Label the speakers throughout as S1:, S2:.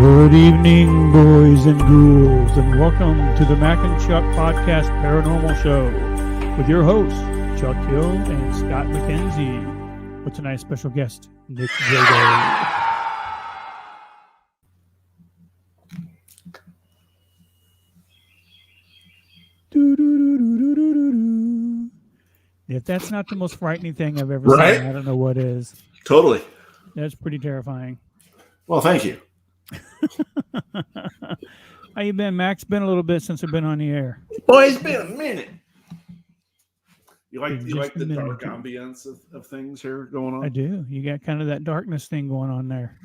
S1: Good evening, boys and ghouls, and welcome to the Mac and Chuck Podcast Paranormal Show with your hosts, Chuck Hill and Scott McKenzie, with tonight's special guest, Nick Drago. If that's not the most frightening thing I've ever seen, I don't know what is.
S2: Totally.
S1: That's pretty terrifying.
S2: Well, thank you.
S1: How you been, Max? Been a little bit since I've been on the air.
S2: Boy, it's been a minute. You like the dark ambience of things here going on?
S1: I do. You got kind of that darkness thing going on there.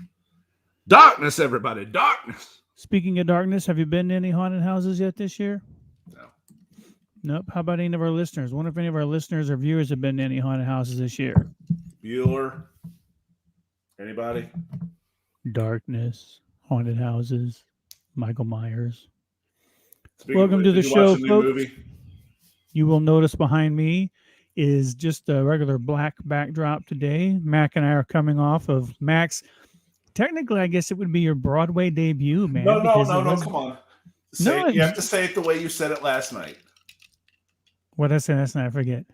S2: Darkness, everybody. Darkness.
S1: Speaking of darkness, have you been to any haunted houses yet this year?
S2: No.
S1: Nope. How about any of our listeners? Wonder if any of our listeners or viewers have been to any haunted houses this year?
S2: Bueller? Anybody?
S1: Darkness, haunted houses, Michael Myers.
S2: Welcome
S1: to the show, folks.
S2: Movie?
S1: You will notice behind me is just a regular black backdrop today. Mac and I are coming off of Max. Technically, I guess it would be your Broadway debut, man.
S2: No, come on. You have to say it the way you said it last night.
S1: What did I say last night? I forget.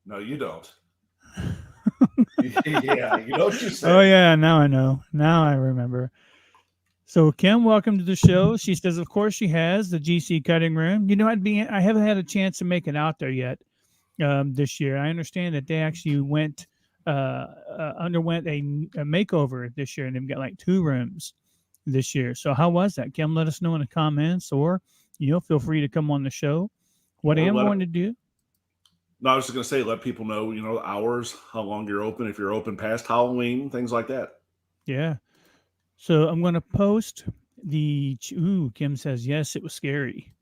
S2: No, you don't. Yeah, you know what you said.
S1: Oh, yeah, now I know. Now I remember. So, Kim, welcome to the show. She says, of course, she has the GC cutting room. You know, I haven't had a chance to make it out there yet this year. I understand that they actually underwent a makeover this year, and they've got like 2 rooms this year. So, how was that, Kim? Let us know in the comments, or feel free to come on the show. What I am going to do.
S2: No, I was just going to say, let people know, the hours, how long you're open, if you're open past Halloween, things like that.
S1: Yeah. So I'm going to post Kim says, yes, it was scary.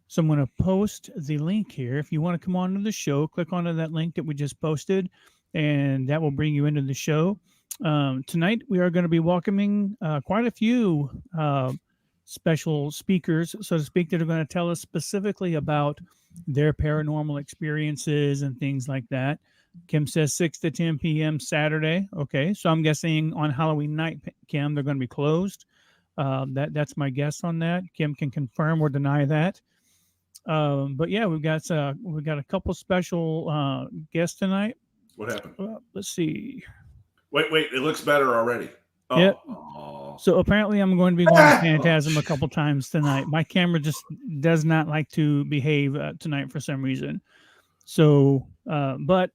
S1: So I'm going to post the link here. If you want to come on to the show, click onto that link that we just posted, and that will bring you into the show. Tonight, we are going to be welcoming quite a few special speakers, so to speak, that are going to tell us specifically about their paranormal experiences and things like that. Kim says 6 to 10 p.m. Saturday. Okay, so I'm guessing on Halloween night, Kim, they're going to be closed. That's my guess on that. Kim can confirm or deny that. But yeah, we've got a couple special guests tonight.
S2: What happened?
S1: Let's see.
S2: Wait, it looks better already. Oh.
S1: Yep. So apparently I'm going to be going to Phantasm a couple times tonight. My camera just does not like to behave tonight for some reason. So, but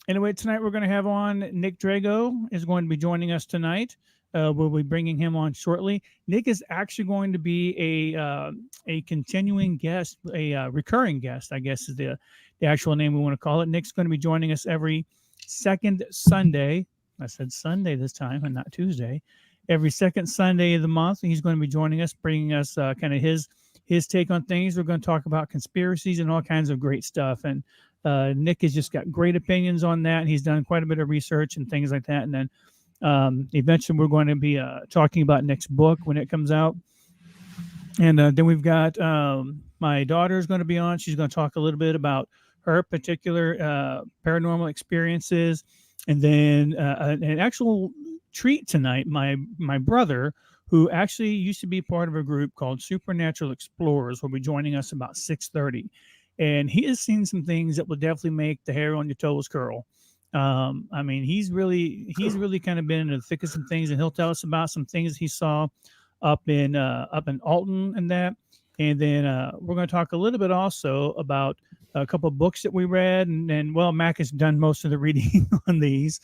S1: anyway, tonight we're going to have on Nick Drago is going to be joining us tonight. We'll be bringing him on shortly. Nick is actually going to be a continuing guest, a recurring guest, I guess is the actual name we want to call it. Nick's going to be joining us every second Sunday. I said Sunday this time and not Tuesday. Every second Sunday of the month, he's going to be joining us, bringing us kind of his take on things. We're going to talk about conspiracies and all kinds of great stuff. And Nick has just got great opinions on that. And he's done quite a bit of research and things like that. And then eventually we're going to be talking about Nick's book when it comes out. And then we've got my daughter is going to be on. She's going to talk a little bit about her particular paranormal experiences. And then an actual treat tonight, my brother, who actually used to be part of a group called Supernatural Explorers, will be joining us about 6:30. And he has seen some things that will definitely make the hair on your toes curl. I mean, he's really kind of been in the thick of some things, and he'll tell us about some things he saw up in Alton and that. And then we're going to talk a little bit also about a couple of books that we read, and Mac has done most of the reading on these,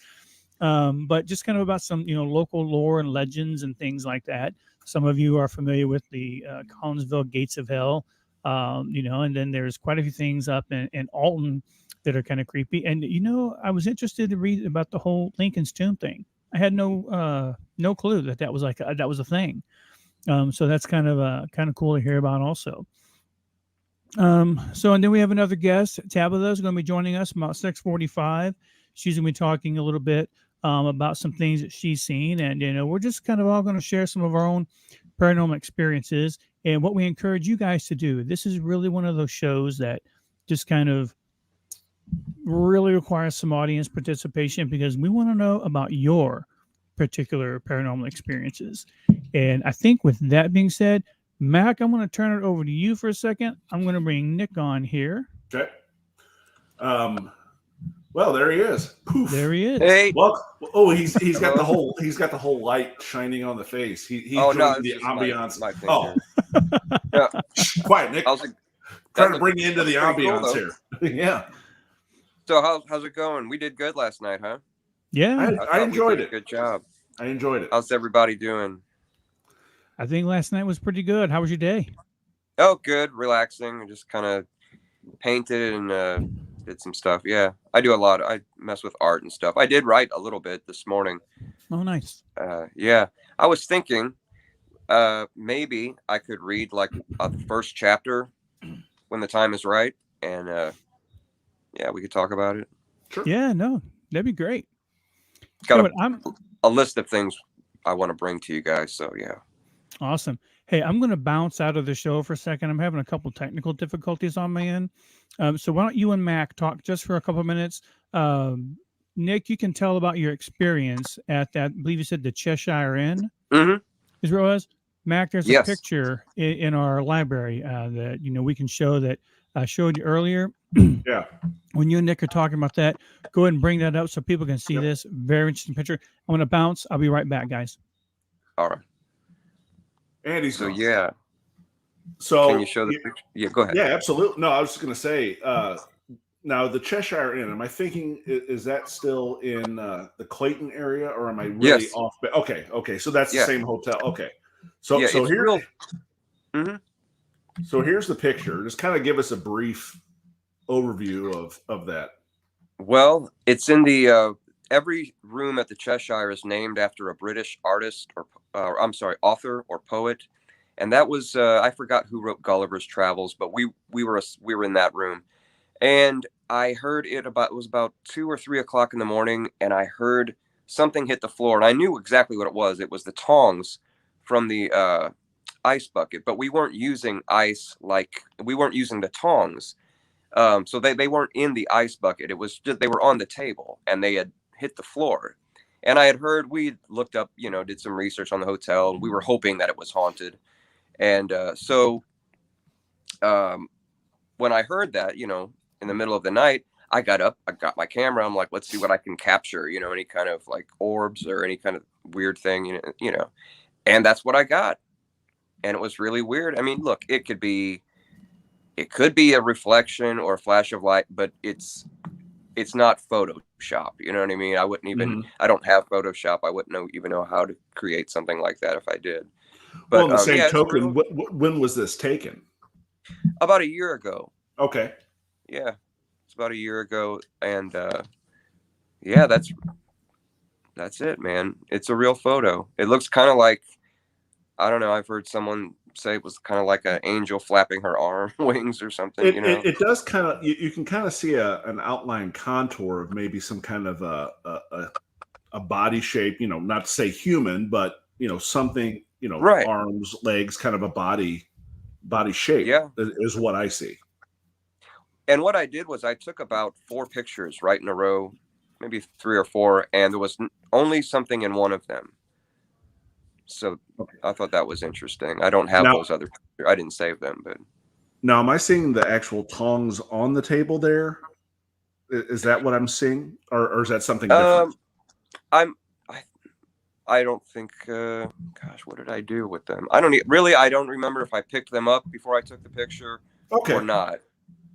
S1: but just kind of about some local lore and legends and things like that. Some of you are familiar with the Collinsville Gates of Hell, and then there's quite a few things up in Alton that are kind of creepy. And I was interested to read about the whole Lincoln's Tomb thing. I had no clue that was that was a thing. So that's kind of cool to hear about also. And then we have another guest. Tabitha is going to be joining us about 6:45. She's going to be talking a little bit about some things that she's seen, and we're just kind of all going to share some of our own paranormal experiences and what we encourage you guys to do. This is really one of those shows that just kind of really requires some audience participation, because we want to know about your particular paranormal experiences. And I think with that being said, Mac, I'm going to turn it over to you for a second. I'm going to bring Nick on here.
S2: Okay. Well, there he is. Poof.
S1: There he is.
S3: Hey.
S2: Well, oh, he's got the whole light shining on the face. He's joining the ambiance.
S3: Yeah.
S2: Quiet, Nick. Trying to bring you into the ambiance
S3: cool,
S2: here. Yeah.
S3: So how's it going? We did good last night, huh?
S1: Yeah,
S2: I enjoyed it.
S3: Good job.
S2: I enjoyed it.
S3: How's everybody doing?
S1: I think last night was pretty good. How was your day?
S3: Oh, good, relaxing. Just kind of painted and did some stuff. Yeah, I do a lot. I mess with art and stuff. I did write a little bit this morning.
S1: Oh, nice.
S3: Yeah, I was thinking maybe I could read like the first chapter when the time is right, and yeah, we could talk about it.
S1: Sure. Yeah, no, that'd be great.
S3: Got a list of things I want to bring to you guys. So yeah.
S1: Awesome. Hey, I'm going to bounce out of the show for a second. I'm having a couple technical difficulties on my end. So why don't you and Mac talk just for a couple minutes? Nick, you can tell about your experience at that, I believe you said the Cheshire Inn.
S3: Mm-hmm.
S1: Is where it was? Mac, there's a picture in our library that, we can show that I showed you earlier.
S2: Yeah.
S1: When you and Nick are talking about that, go ahead and bring that up so people can see this. Very interesting picture. I'm going to bounce. I'll be right back, guys.
S3: All right.
S2: Andy,
S3: so yeah.
S2: So
S3: can you show the picture? Yeah, go ahead.
S2: Yeah, absolutely. No, I was just going to say, now the Cheshire Inn, am I thinking, is that still in the Clayton area, or am I really off? Okay. So that's the same hotel. Okay. So here.
S3: Mm-hmm.
S2: So here's the picture. Just kind of give us a brief overview of that.
S3: Well, it's in the every room at the Cheshire is named after a British artist author or poet, and that was I forgot who wrote Gulliver's Travels, but we were in that room, and I heard it was about 2 or 3 o'clock in the morning, and I heard something hit the floor, and I knew exactly what it was. It was the tongs from the ice bucket, but we weren't using ice, like we weren't using the tongs, so they weren't in the ice bucket. It was just they were on the table and they had hit the floor. And I had heard, we looked up, did some research on the hotel, and we were hoping that it was haunted. And so when I heard that, in the middle of the night, I got up, I got my camera, I'm like, let's see what I can capture, any kind of like orbs or any kind of weird thing, and that's what I got. And it was really weird. I mean, look, it could be a reflection or a flash of light, but it's not Photoshop. You know what I mean? I wouldn't even, I don't have Photoshop. I wouldn't even know how to create something like that if I did. But
S2: well, on the same token, when was this taken?
S3: About a year ago.
S2: Okay.
S3: Yeah. It's about a year ago. And yeah, that's it, man. It's a real photo. It looks kind of like, I don't know. I've heard someone say it was kind of like an angel flapping her arm wings or something.
S2: It does kind of. You can kind of see an outline contour of maybe some kind of a body shape. Not to say human, but something.
S3: Right.
S2: Arms, legs, kind of a body shape.
S3: Yeah,
S2: is what I see.
S3: And what I did was I took about 4 pictures right in a row, maybe 3 or 4, and there was only something in one of them. So I thought that was interesting. I don't have those other pictures. I didn't save them, but
S2: now am I seeing the actual tongs on the table there? Is that what I'm seeing, or is that something different?
S3: I don't think. Gosh, what did I do with them? I don't remember if I picked them up before I took the picture or not.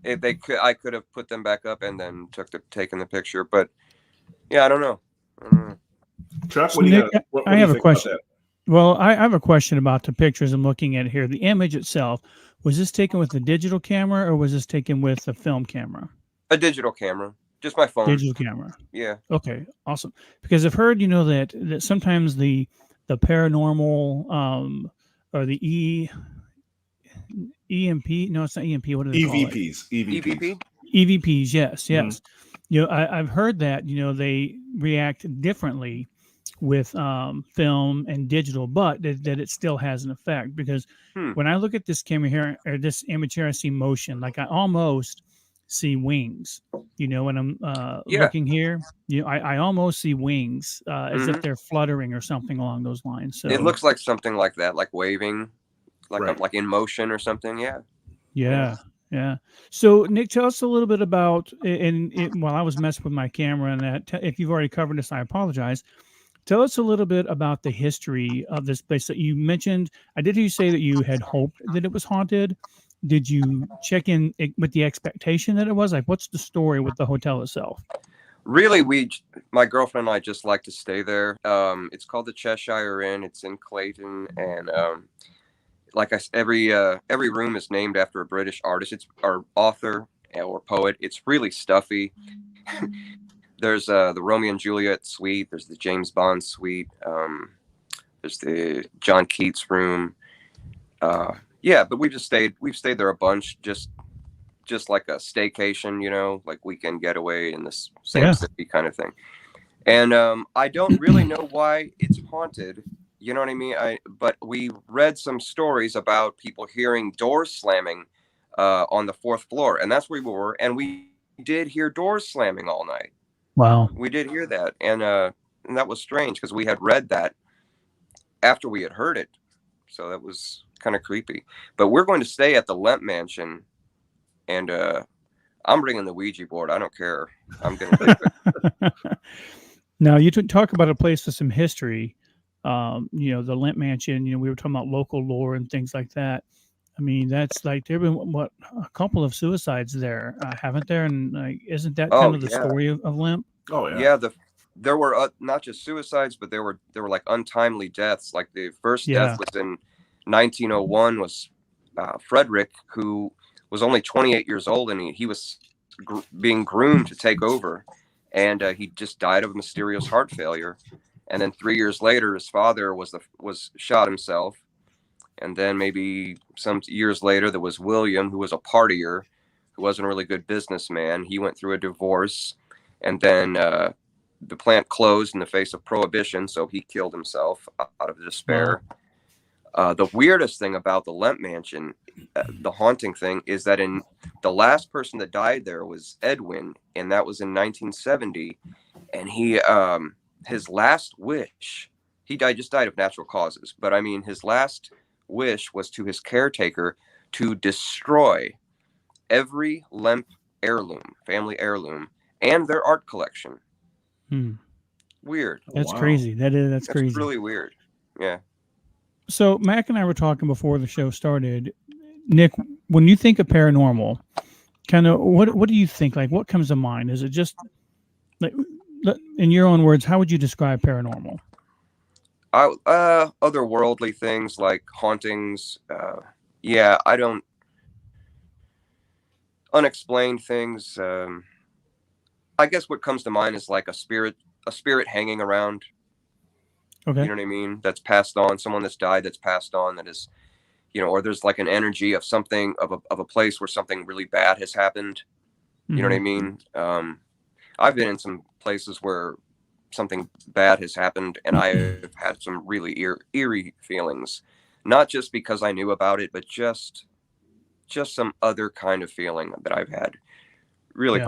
S3: If I could have put them back up and then taken the picture, but yeah, I don't know.
S2: Chuck,
S1: so Nick, I have a question. Well, I have a question about the pictures I'm looking at here. The image itself, was this taken with a digital camera or was this taken with a film camera?
S3: A digital camera, just my phone.
S1: Digital camera.
S3: Yeah.
S1: Okay, awesome. Because I've heard, that sometimes the paranormal or the EMP. No, it's not EMP. What are they called?
S2: EVPs.
S1: EVPs. Yes. Mm-hmm. I've heard that they react differently with film and digital, but that it still has an effect. Because when I look at this camera here or this image here, I see motion. Like I almost see wings. When I'm looking here, I almost see wings as if they're fluttering or something along those lines. So
S3: it looks like something like that, like waving, like in motion or something.
S1: Yeah. So, Nick, tell us a little bit about, while I was messing with my camera and that, if you've already covered this, I apologize. Tell us a little bit about the history of this place that you mentioned. I did hear you say that you had hoped that it was haunted. Did you check in with the expectation that it was? Like, what's the story with the hotel itself?
S3: Really, my girlfriend and I just like to stay there. It's called the Cheshire Inn. It's in Clayton, and like I said, every room is named after a British artist, or author or poet. It's really stuffy. There's the Romeo and Juliet suite. There's the James Bond suite. There's the John Keats room. But we've stayed there a bunch, just like a staycation, like weekend getaway in this same city kind of thing. And I don't really know why it's haunted. You know what I mean? But we read some stories about people hearing doors slamming on the 4th floor, and that's where we were. And we did hear doors slamming all night.
S1: Wow.
S3: We did hear that, and that was strange because we had read that after we had heard it, so that was kind of creepy. But we're going to stay at the Lemp Mansion, and I'm bringing the Ouija board. I don't care. I'm going to take it.
S1: Now, you talk about a place with some history. The Lemp Mansion. We were talking about local lore and things like that. I mean, that's like there've been a couple of suicides there, haven't there? And like, isn't that kind of the story of Lemp?
S2: Oh yeah.
S3: Yeah. There were not just suicides, but there were like untimely deaths. Like the first death was in 1901. Was Frederick, who was only 28 years old, and he was being groomed to take over, and he just died of mysterious heart failure. And then 3 years later, his father was shot himself. And then maybe some years later, there was William, who was a partier, who wasn't a really good businessman. He went through a divorce, and then the plant closed in the face of prohibition, so he killed himself out of despair. Wow. The weirdest thing about the Lemp Mansion, the haunting thing, is that in the last person that died there was Edwin, and that was in 1970. And he, his last wish, just died of natural causes, but I mean, his last wish was to his caretaker to destroy every Lemp family heirloom, and their art collection. Weird.
S1: That's crazy. That's crazy.
S3: That's really weird. Yeah.
S1: So Mac and I were talking before the show started. Nick, when you think of paranormal, kind of what do you think? Like, what comes to mind? Is it just like, in your own words, how would you describe paranormal?
S3: Otherworldly things like hauntings. I don't. Unexplained things. I guess what comes to mind is like a spirit hanging around.
S1: Okay.
S3: You know what I mean? That's passed on. Someone that's died that's passed on. That is, or there's like an energy of something of a place where something really bad has happened. You know what I mean? I've been in some places where something bad has happened, and I've had some really eerie feelings, not just because I knew about it, but just some other kind of feeling that I've had. Really,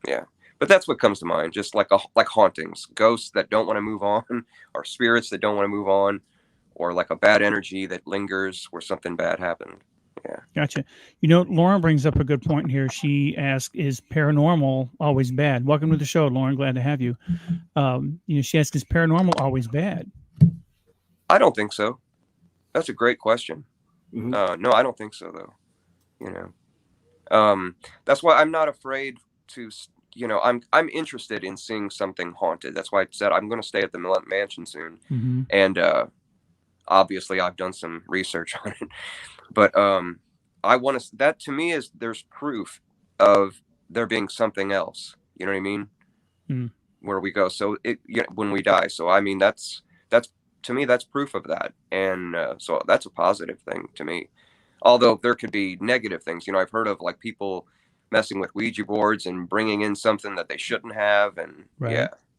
S3: yeah. But that's what comes to mind, just like hauntings, ghosts that don't want to move on, or spirits that don't want to move on, or like a bad energy that lingers where something bad happened. Yeah.
S1: Gotcha. Lauren brings up a good point here. She asked, is paranormal always bad? Welcome to the show, Lauren. Glad to have you. She asked, is paranormal always bad?
S3: I don't think so. That's a great question. No, I don't think so, though. That's why I'm not afraid to, I'm interested in seeing something haunted. That's why I said I'm going to stay at the Lemp Mansion soon. And obviously I've done some research on it. But I want to. That to me is there's proof of there being something else. You know what I mean? Where we go. So when we die. So I mean that's to me that's proof of that, and so that's a positive thing to me. Although there could be negative things. I've heard of like people messing with Ouija boards and bringing in something that they shouldn't have, and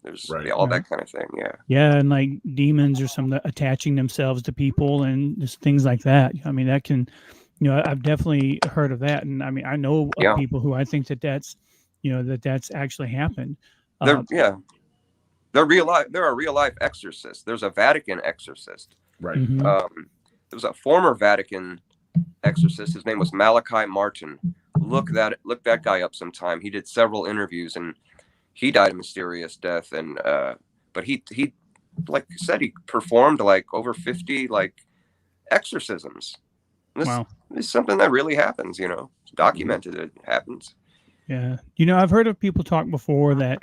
S3: there's all that kind of thing.
S1: Yeah, and like demons or something attaching themselves to people and just things like that. I mean, that can I've definitely heard of that, and I mean, I know of people who I think that's, that's actually happened.
S3: They're real life. There are real life exorcists. There's a Vatican exorcist.
S2: Right.
S1: Mm-hmm.
S3: There was a former Vatican exorcist. His name was Malachi Martin. Look that guy up sometime. He did several interviews, and he died a mysterious death. And but he like you said, he performed like over 50 like exorcisms. This is something that really happens. It's documented. It happens.
S1: Yeah, I've heard of people talk before that,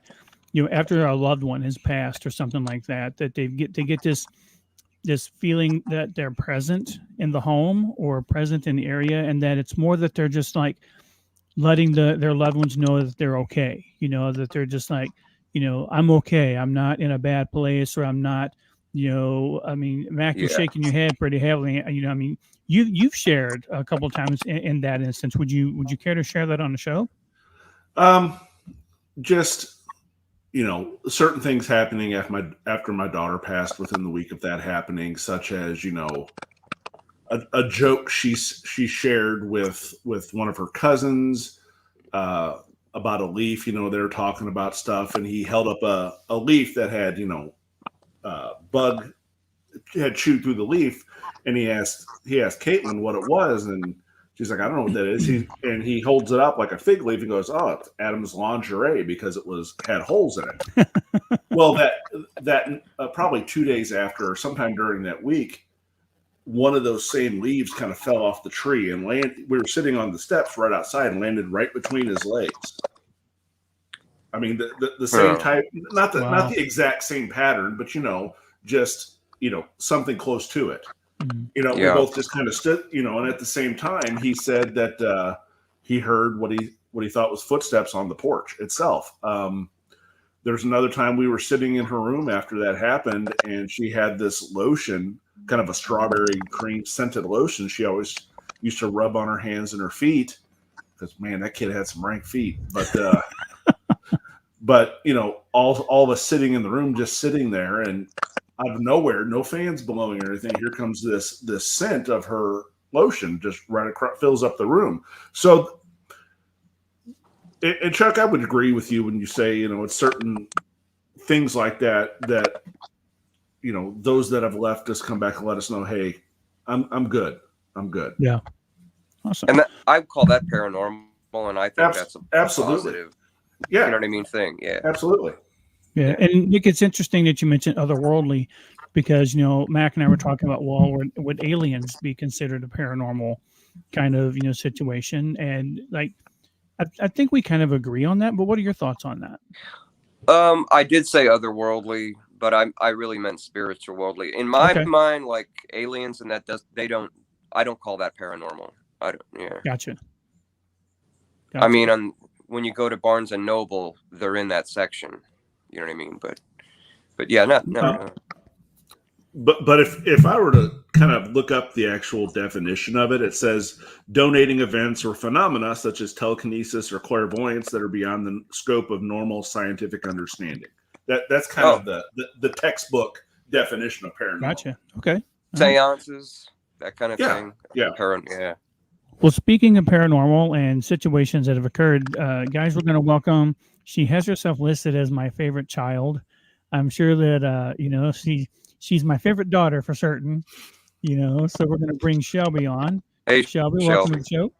S1: after a loved one has passed or something like that, that they get this feeling that they're present in the home or present in the area, and that it's more that they're just like letting their loved ones know that they're okay. That they're just like, I'm okay. I'm not in a bad place, or I'm not. I mean, Mac, you're shaking your head pretty heavily. I mean, you've shared a couple of times in that instance. Would you care to share that on the show?
S2: Just certain things happening after my daughter passed within the week of that happening, such as a joke she shared with one of her cousins about a leaf. They were talking about stuff, and he held up a leaf that had bug had chewed through the leaf, and he asked Caitlin what it was, and she's like, I don't know what that is. He holds it up like a fig leaf and goes, oh, it's Adam's lingerie because it had holes in it. Well, that probably 2 days after, or sometime during that week, one of those same leaves kind of fell off the tree and we were sitting on the steps right outside and landed right between his legs. I mean, the same type, not the exact same pattern, but just something close to it. We both just kind of stood, and at the same time, he said that he heard what he thought was footsteps on the porch itself. There's another time we were sitting in her room after that happened, and she had this lotion, kind of a strawberry cream scented lotion. She always used to rub on her hands and her feet because, man, that kid had some rank feet. But all of us sitting in the room, just sitting there, and out of nowhere, no fans blowing or anything, here comes this scent of her lotion just right across, fills up the room. So, and Chuck, I would agree with you when you say, it's certain things like that, those that have left us come back and let us know, hey, I'm good. I'm good.
S1: Yeah. Awesome.
S3: And I call that paranormal, and I think that's
S2: absolutely
S3: positive.
S2: Yeah.
S3: You know what I mean? Thing. Yeah.
S2: Absolutely.
S1: Yeah. And Nick, it's interesting that you mentioned otherworldly because, Mac and I were talking about, would aliens be considered a paranormal kind of, situation? And like, I think we kind of agree on that, but what are your thoughts on that?
S3: I did say otherworldly, but I really meant spiritual worldly. In my mind, like aliens and that I don't call that paranormal. I don't. Yeah.
S1: Gotcha.
S3: I mean, when you go to Barnes and Noble, they're in that section. You know what I mean? But yeah, no.
S2: But if I were to kind of look up the actual definition of it, it says donating events or phenomena such as telekinesis or clairvoyance that are beyond the scope of normal scientific understanding. That's kind of the textbook definition of paranormal.
S1: Gotcha. Okay.
S3: Seances, that kind of thing.
S2: Yeah.
S3: Yeah.
S1: Well, speaking of paranormal and situations that have occurred, guys, we're going to welcome. She has herself listed as my favorite child. I'm sure that she's my favorite daughter for certain. So we're going to bring Shelby on.
S3: Hey,
S1: Shelby, welcome to the show.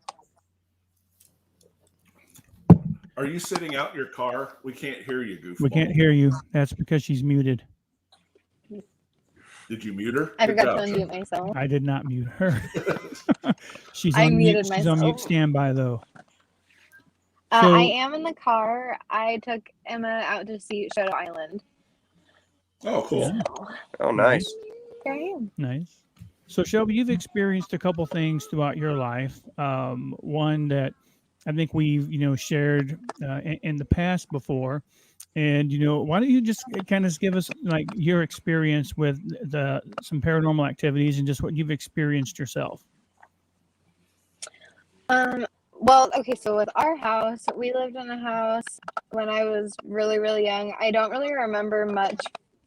S2: Are you sitting out in your car? We can't hear you, goofball.
S1: We can't hear you. That's because she's muted.
S2: Did you mute her?
S4: I forgot to unmute myself.
S1: I did not mute her. She's
S4: I
S1: on
S4: muted
S1: mute.
S4: myself.
S1: She's on mute standby though.
S4: I am in the car. I took Emma out to see Shadow Island.
S2: Oh, cool.
S4: So,
S3: oh, nice.
S4: Here I am.
S1: Nice. So Shelby, you've experienced a couple things throughout your life. One that I think we've shared in the past before. And why don't you just kind of give us like your experience with some paranormal activities and just what you've experienced yourself?
S4: Well, okay, so with our house, we lived in a house when I was really, really young. I don't really remember much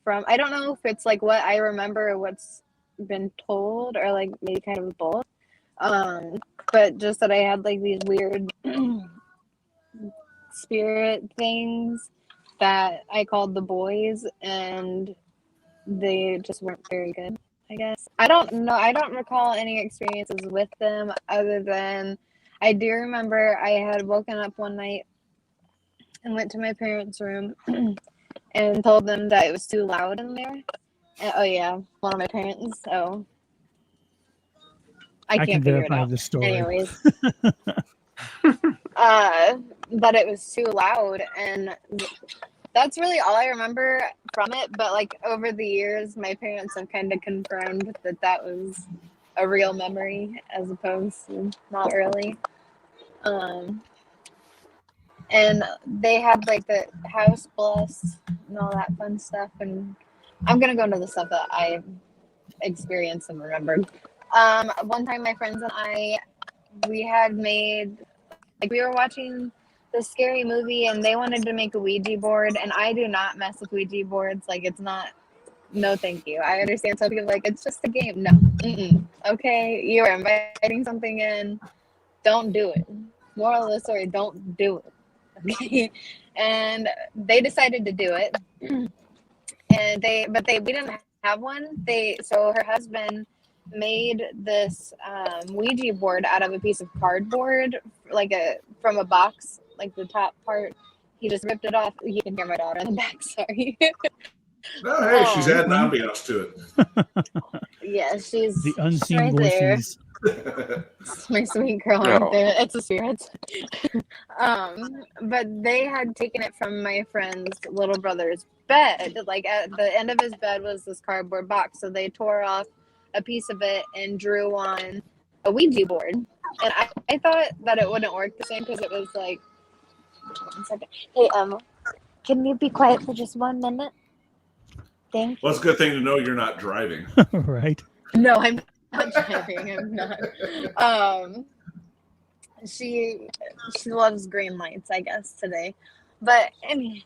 S4: I don't know if it's like what I remember or what's been told or like maybe kind of both. But just that I had like these weird spirit things that I called the boys, and they just weren't very good, I guess. I don't know. I don't recall any experiences with them other than I do remember I had woken up one night and went to my parents' room and told them that it was too loud in there. And, oh yeah, one of my parents. So I can't figure it out.
S1: The story.
S4: Anyways, that it was too loud, and that's really all I remember from it. But like over the years, my parents have kind of confirmed that that was a real memory as opposed to not really. And they had like the house blessed and all that fun stuff. And I'm gonna go into the stuff that I experienced and remembered. One time, my friends and I, we had made, like, we were watching this scary movie, and they wanted to make a Ouija board, and I do not mess with Ouija boards. Like, it's not, no thank you. I understand some people like, it's just a game. No. Okay, you are inviting something in. Don't do it. Moral of the story, don't do it. Okay? And they decided to do it. And we didn't have one. So her husband made this Ouija board out of a piece of cardboard, from a box, like the top part. He just ripped it off. You can hear my daughter in the back. Sorry.
S2: Oh, hey, she's adding ambiance to it.
S4: Yeah, she's
S1: the unseen
S4: right
S1: voices.
S4: It's my sweet girl right there. It's a spirit. But they had taken it from my friend's little brother's bed. Like at the end of his bed was this cardboard box. So they tore off a piece of it and drew on a Ouija board. And I thought that it wouldn't work the same because it was like, 1 second. Hey, can you be quiet for just 1 minute? Thank you.
S2: Well, it's a good thing to know you're not driving.
S1: Right.
S4: No, I'm not driving. I'm not. She loves green lights, I guess, today. But I mean,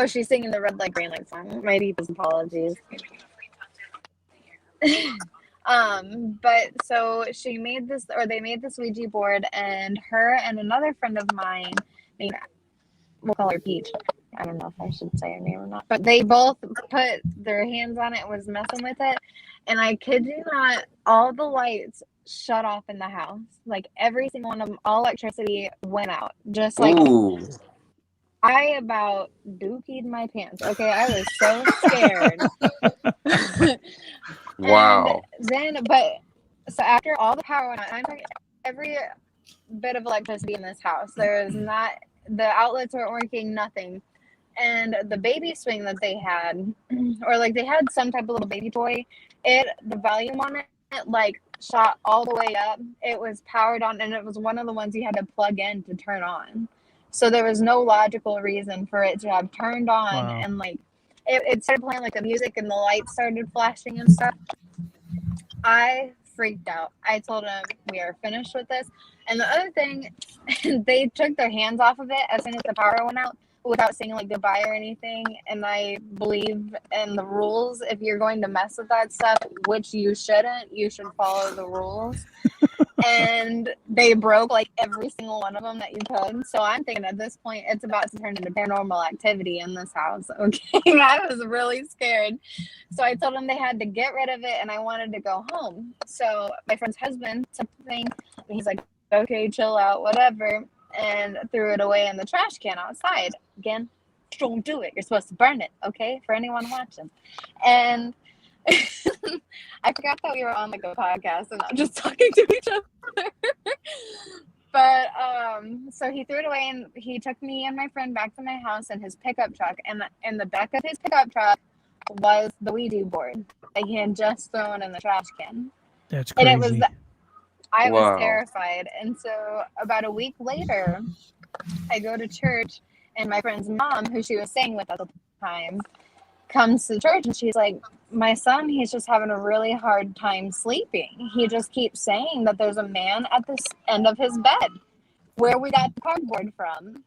S4: she's singing the red light, green light song. My deepest apologies. But so they made this Ouija board, and her and another friend of mine, we'll call her Peach. I don't know if I should say her name or not, but they both put their hands on it and was messing with it. And I kid you not, all the lights shut off in the house. Like every single one of them, all electricity went out. Just like,
S3: Ooh.
S4: I about dookied my pants. Okay, I was so scared.
S3: Wow.
S4: So after all the power went out, I'm talking every bit of electricity in this house. There was not, the outlets weren't working, nothing. And the baby swing that they had, or like they had some type of little baby toy, the volume on it like shot all the way up. It was powered on, and it was one of the ones you had to plug in to turn on. So there was no logical reason for it to have turned on. Wow. And like it started playing like the music, and the lights started flashing and stuff. I freaked out. I told them we are finished with this. And the other thing, they took their hands off of it as soon as the power went out without saying like goodbye or anything. And I believe in the rules. If you're going to mess with that stuff, which you shouldn't, you should follow the rules. And they broke like every single one of them that you could. So I'm thinking at this point, it's about to turn into paranormal activity in this house. Okay. I was really scared. So I told them they had to get rid of it, and I wanted to go home. So my friend's husband took the thing, and he's like, okay, chill out, whatever, and threw it away in the trash can outside. Again, don't do it. You're supposed to burn it, okay? For anyone watching. And I forgot that we were on like a podcast and not just talking to each other. But so he threw it away, and he took me and my friend back to my house in his pickup truck. And in the back of his pickup truck was the Ouija board that he had just thrown in the trash can.
S1: That's crazy.
S4: And it was I was terrified. And so about a week later, I go to church, and my friend's mom, who she was staying with at the time, comes to church, and she's like, my son, he's just having a really hard time sleeping. He just keeps saying that there's a man at the end of his bed where we got the cardboard from.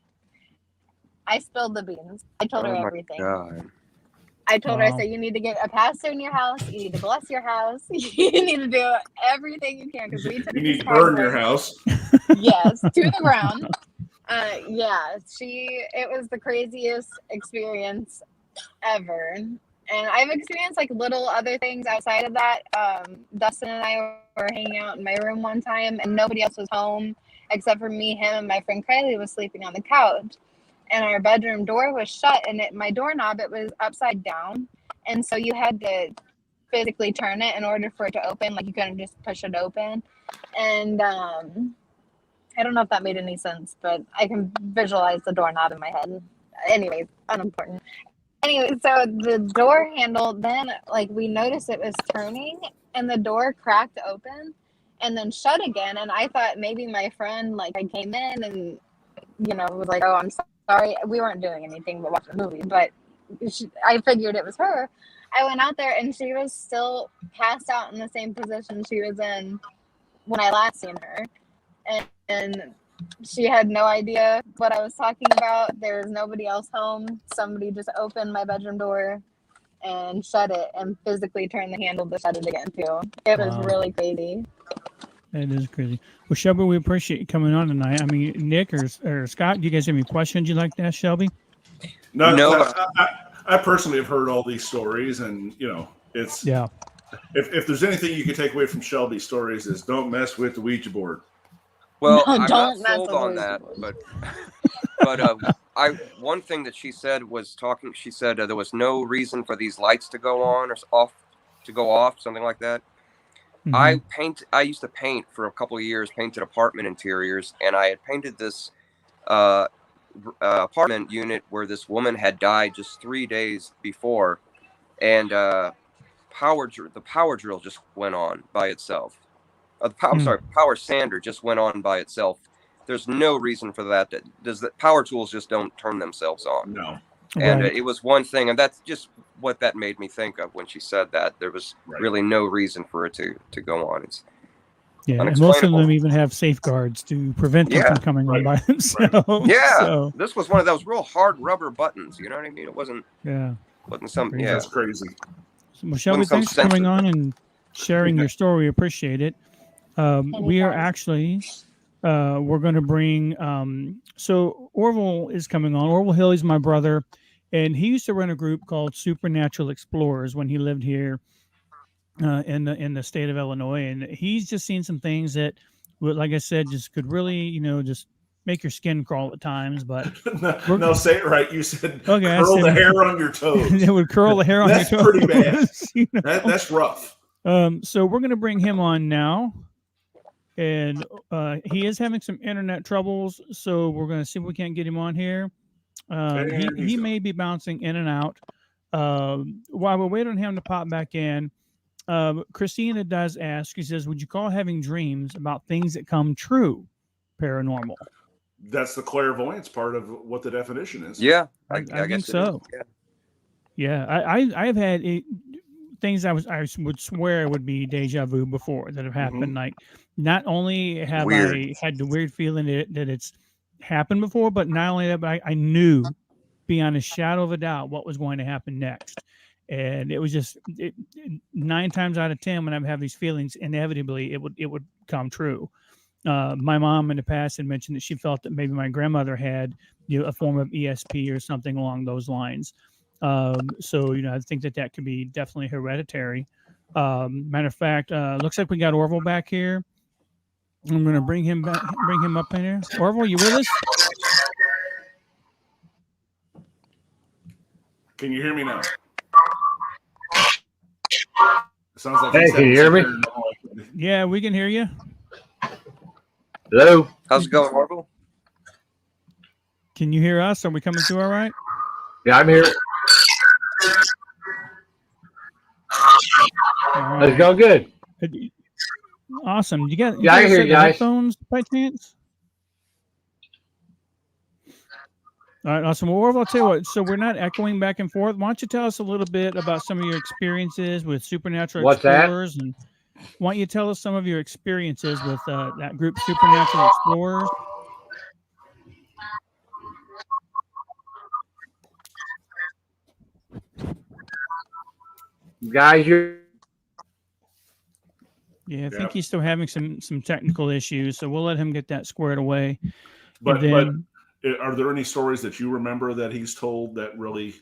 S4: I spilled the beans. I told her everything. God. I told her, I
S1: Wow.
S4: said, you need to get a pastor in your house. You need to bless your house. You need to do everything you can because we took
S2: You
S4: it
S2: need
S4: to
S2: to burn
S4: Chicago.
S2: your house.
S4: Yes, to the ground. Yeah, it was the craziest experience ever. And I've experienced like little other things outside of that. Dustin and I were hanging out in my room one time and nobody else was home except for me, him, and my friend Kylie was sleeping on the couch. And our bedroom door was shut and my doorknob, it was upside down. And so you had to physically turn it in order for it to open. Like you couldn't just push it open. And I don't know if that made any sense, but I can visualize the doorknob in my head. Anyways, unimportant. Anyway, so the door handle, then like we noticed it was turning and the door cracked open and then shut again. And I thought maybe my friend, like I came in and, was like, oh, I'm sorry. We weren't doing anything but watching a movie, but I figured it was her. I went out there and she was still passed out in the same position she was in when I last seen her. And she had no idea what I was talking about. There was nobody else home. Somebody just opened my bedroom door and shut it and physically turned the handle to shut it again too. It was really crazy.
S1: That is crazy. Well, Shelby, we appreciate you coming on tonight. I mean, Nick or Scott, do you guys have any questions you'd like to ask Shelby?
S2: No. I personally have heard all these stories, and it's If there's anything you can take away from Shelby's stories is don't mess with the Ouija board.
S3: Well, I'm not sold on that, but one thing that she said was she said there was no reason for these lights to go on or off, something like that. Mm-hmm. I used to paint for a couple of years, painted apartment interiors, and I had painted this apartment unit where this woman had died just 3 days before, and the power drill just went on by itself. Power sander just went on by itself. There's no reason for that. Power tools just don't turn themselves on.
S2: No.
S3: And it was one thing, and that's just what that made me think of when she said that. There was really no reason for it to go on. It's
S1: and most of them even have safeguards to prevent them from coming on by themselves.
S3: Yeah, so. This was one of those real hard rubber buttons. You know what I mean? It wasn't. Wasn't something. Yeah,
S2: that's crazy.
S1: Well, Shelby, thanks for coming on and sharing your story. We appreciate it. We are actually. We're going to bring. So Orville is coming on. Orville Hill is my brother. And he used to run a group called Supernatural Explorers when he lived here in the state of Illinois. And he's just seen some things that, like I said, just could really, just make your skin crawl at times. But
S2: no, say it right. You said curl the hair on your toes.
S1: It would curl the hair on your toes.
S2: That's pretty bad. That's rough.
S1: So we're going to bring him on now. And he is having some internet troubles. So we're going to see if we can't get him on here. He may be bouncing in and out. While we're waiting on him to pop back in, Christina does ask, she says, would you call having dreams about things that come true paranormal?
S2: That's the clairvoyance part of what the definition is.
S3: Yeah,
S1: I guess so. Yeah, I have had things I would swear would be deja vu before that have happened. Mm-hmm. Like, not only have I had the weird feeling that it's happened before, but not only that, but I knew beyond a shadow of a doubt what was going to happen next. And it was just 9 times out of 10 when I have these feelings, inevitably it would come true. My mom in the past had mentioned that she felt that maybe my grandmother had a form of ESP or something along those lines. So I think that could be definitely hereditary. Matter of fact, looks like we got Orville back here. I'm going to bring him up in here. Orville, you with us?
S2: Can you hear me now? Sounds like
S5: hey, can you hear me?
S1: Yeah, we can hear you.
S5: Hello.
S3: How's it going, Orville?
S1: Can you hear us? Are we coming through all right?
S5: Yeah, I'm here.
S1: All right.
S5: Let's go good.
S1: Awesome. You got
S5: I hear you guys.
S1: Headphones by chance? All right, awesome. Well, Orville, I'll tell you what. So we're not echoing back and forth. Why don't you tell us a little bit about some of your experiences with Supernatural Explorers? And why don't you tell us some of your experiences with that group, Supernatural Explorers?
S5: guys, you're
S1: Yeah, I think he's still having some technical issues, so we'll let him get that squared away.
S2: But
S1: then,
S2: are there any stories that you remember that he's told that really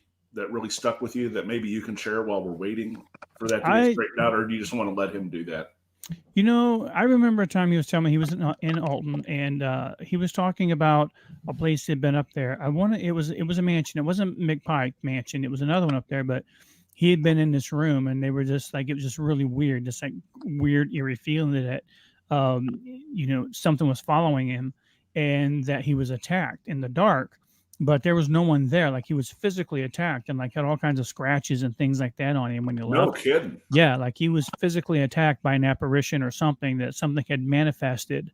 S2: stuck with you that maybe you can share while we're waiting for that to get straightened out, or do you just want to let him do that?
S1: You know, I remember a time he was telling me he was in Alton, and he was talking about a place he'd been up there. It was a mansion. It wasn't McPike Mansion. It was another one up there, but he had been in this room, and they were just like, it was just really weird, just like weird, eerie feeling that, you know, something was following him, and that he was attacked in the dark, but there was no one there. Like he was physically attacked, and like had all kinds of scratches and things like that on him when he left.
S2: No kidding.
S1: Yeah, like he was physically attacked by an apparition or something, that something had manifested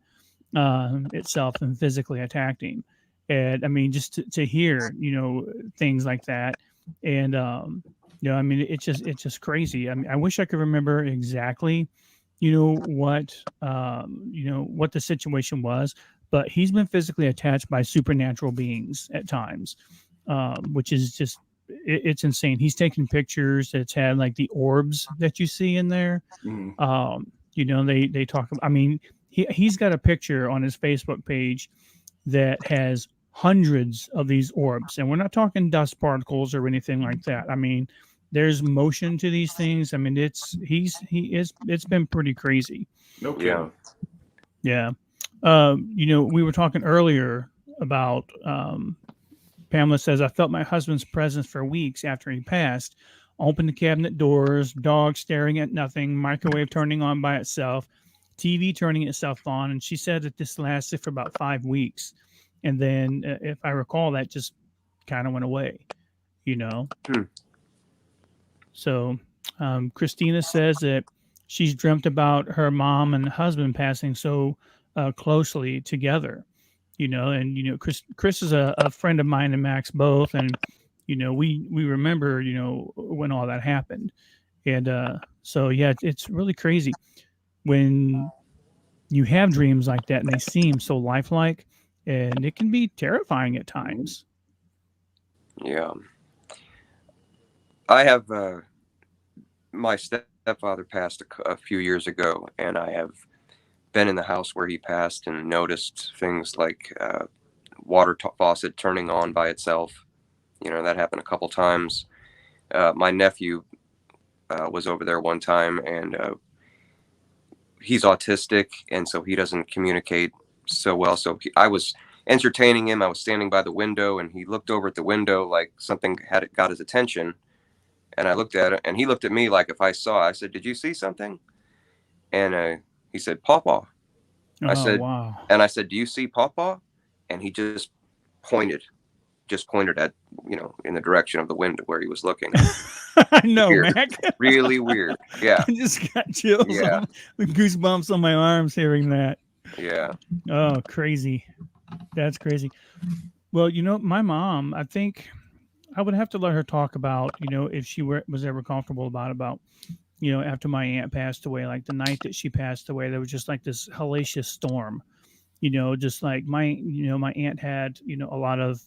S1: itself and physically attacked him. And I mean, just to hear, you know, things like that, and you know, I mean, it's just crazy. I mean, I wish I could remember exactly, you know, what the situation was, but he's been physically attached by supernatural beings at times, which is just it's insane. He's taken pictures that's had like the orbs that you see in there.
S2: Mm-hmm.
S1: You know, they talk about, I mean, he's got a picture on his Facebook page that has hundreds of these orbs, and we're not talking dust particles or anything like that. I mean, there's motion to these things. I mean, it's been pretty crazy.
S2: No kidding.
S1: Yeah. You know, we were talking earlier about Pamela says, I felt my husband's presence for weeks after he passed. Opened the cabinet doors, dog staring at nothing, microwave turning on by itself, TV turning itself on. And she said that this lasted for about 5 weeks. And then, if I recall, that just kind of went away, you know? So Christina says that she's dreamt about her mom and husband passing so closely together, you know, and, you know, Chris is a friend of mine and Max both. And, you know, we remember, you know, when all that happened. And so, yeah, it's really crazy when you have dreams like that and they seem so lifelike, and it can be terrifying at times.
S3: Yeah. I have, my stepfather passed a few years ago, and I have been in the house where he passed and noticed things like water faucet turning on by itself. You know, that happened a couple times. My nephew was over there one time, and he's autistic, and so he doesn't communicate so well. So I was entertaining him. I was standing by the window, and he looked over at the window like something got his attention. And I looked at it, and he looked at me like if I saw. I said, "Did you see something?" And he said, "Pawpaw." I said,
S1: wow.
S3: And I said, "Do you see Pawpaw?" And he just pointed at, you know, in the direction of the window where he was looking.
S1: I know,
S3: Weird.
S1: Mac.
S3: Really weird. Yeah.
S1: I just got chills.
S3: Yeah.
S1: Goosebumps on my arms hearing that.
S3: Yeah.
S1: Oh, crazy. That's crazy. Well, you know, my mom, I think I would have to let her talk about, you know, if she was ever comfortable about, you know, after my aunt passed away, like the night that she passed away, there was just like this hellacious storm, you know, just like my aunt had, you know, a lot of,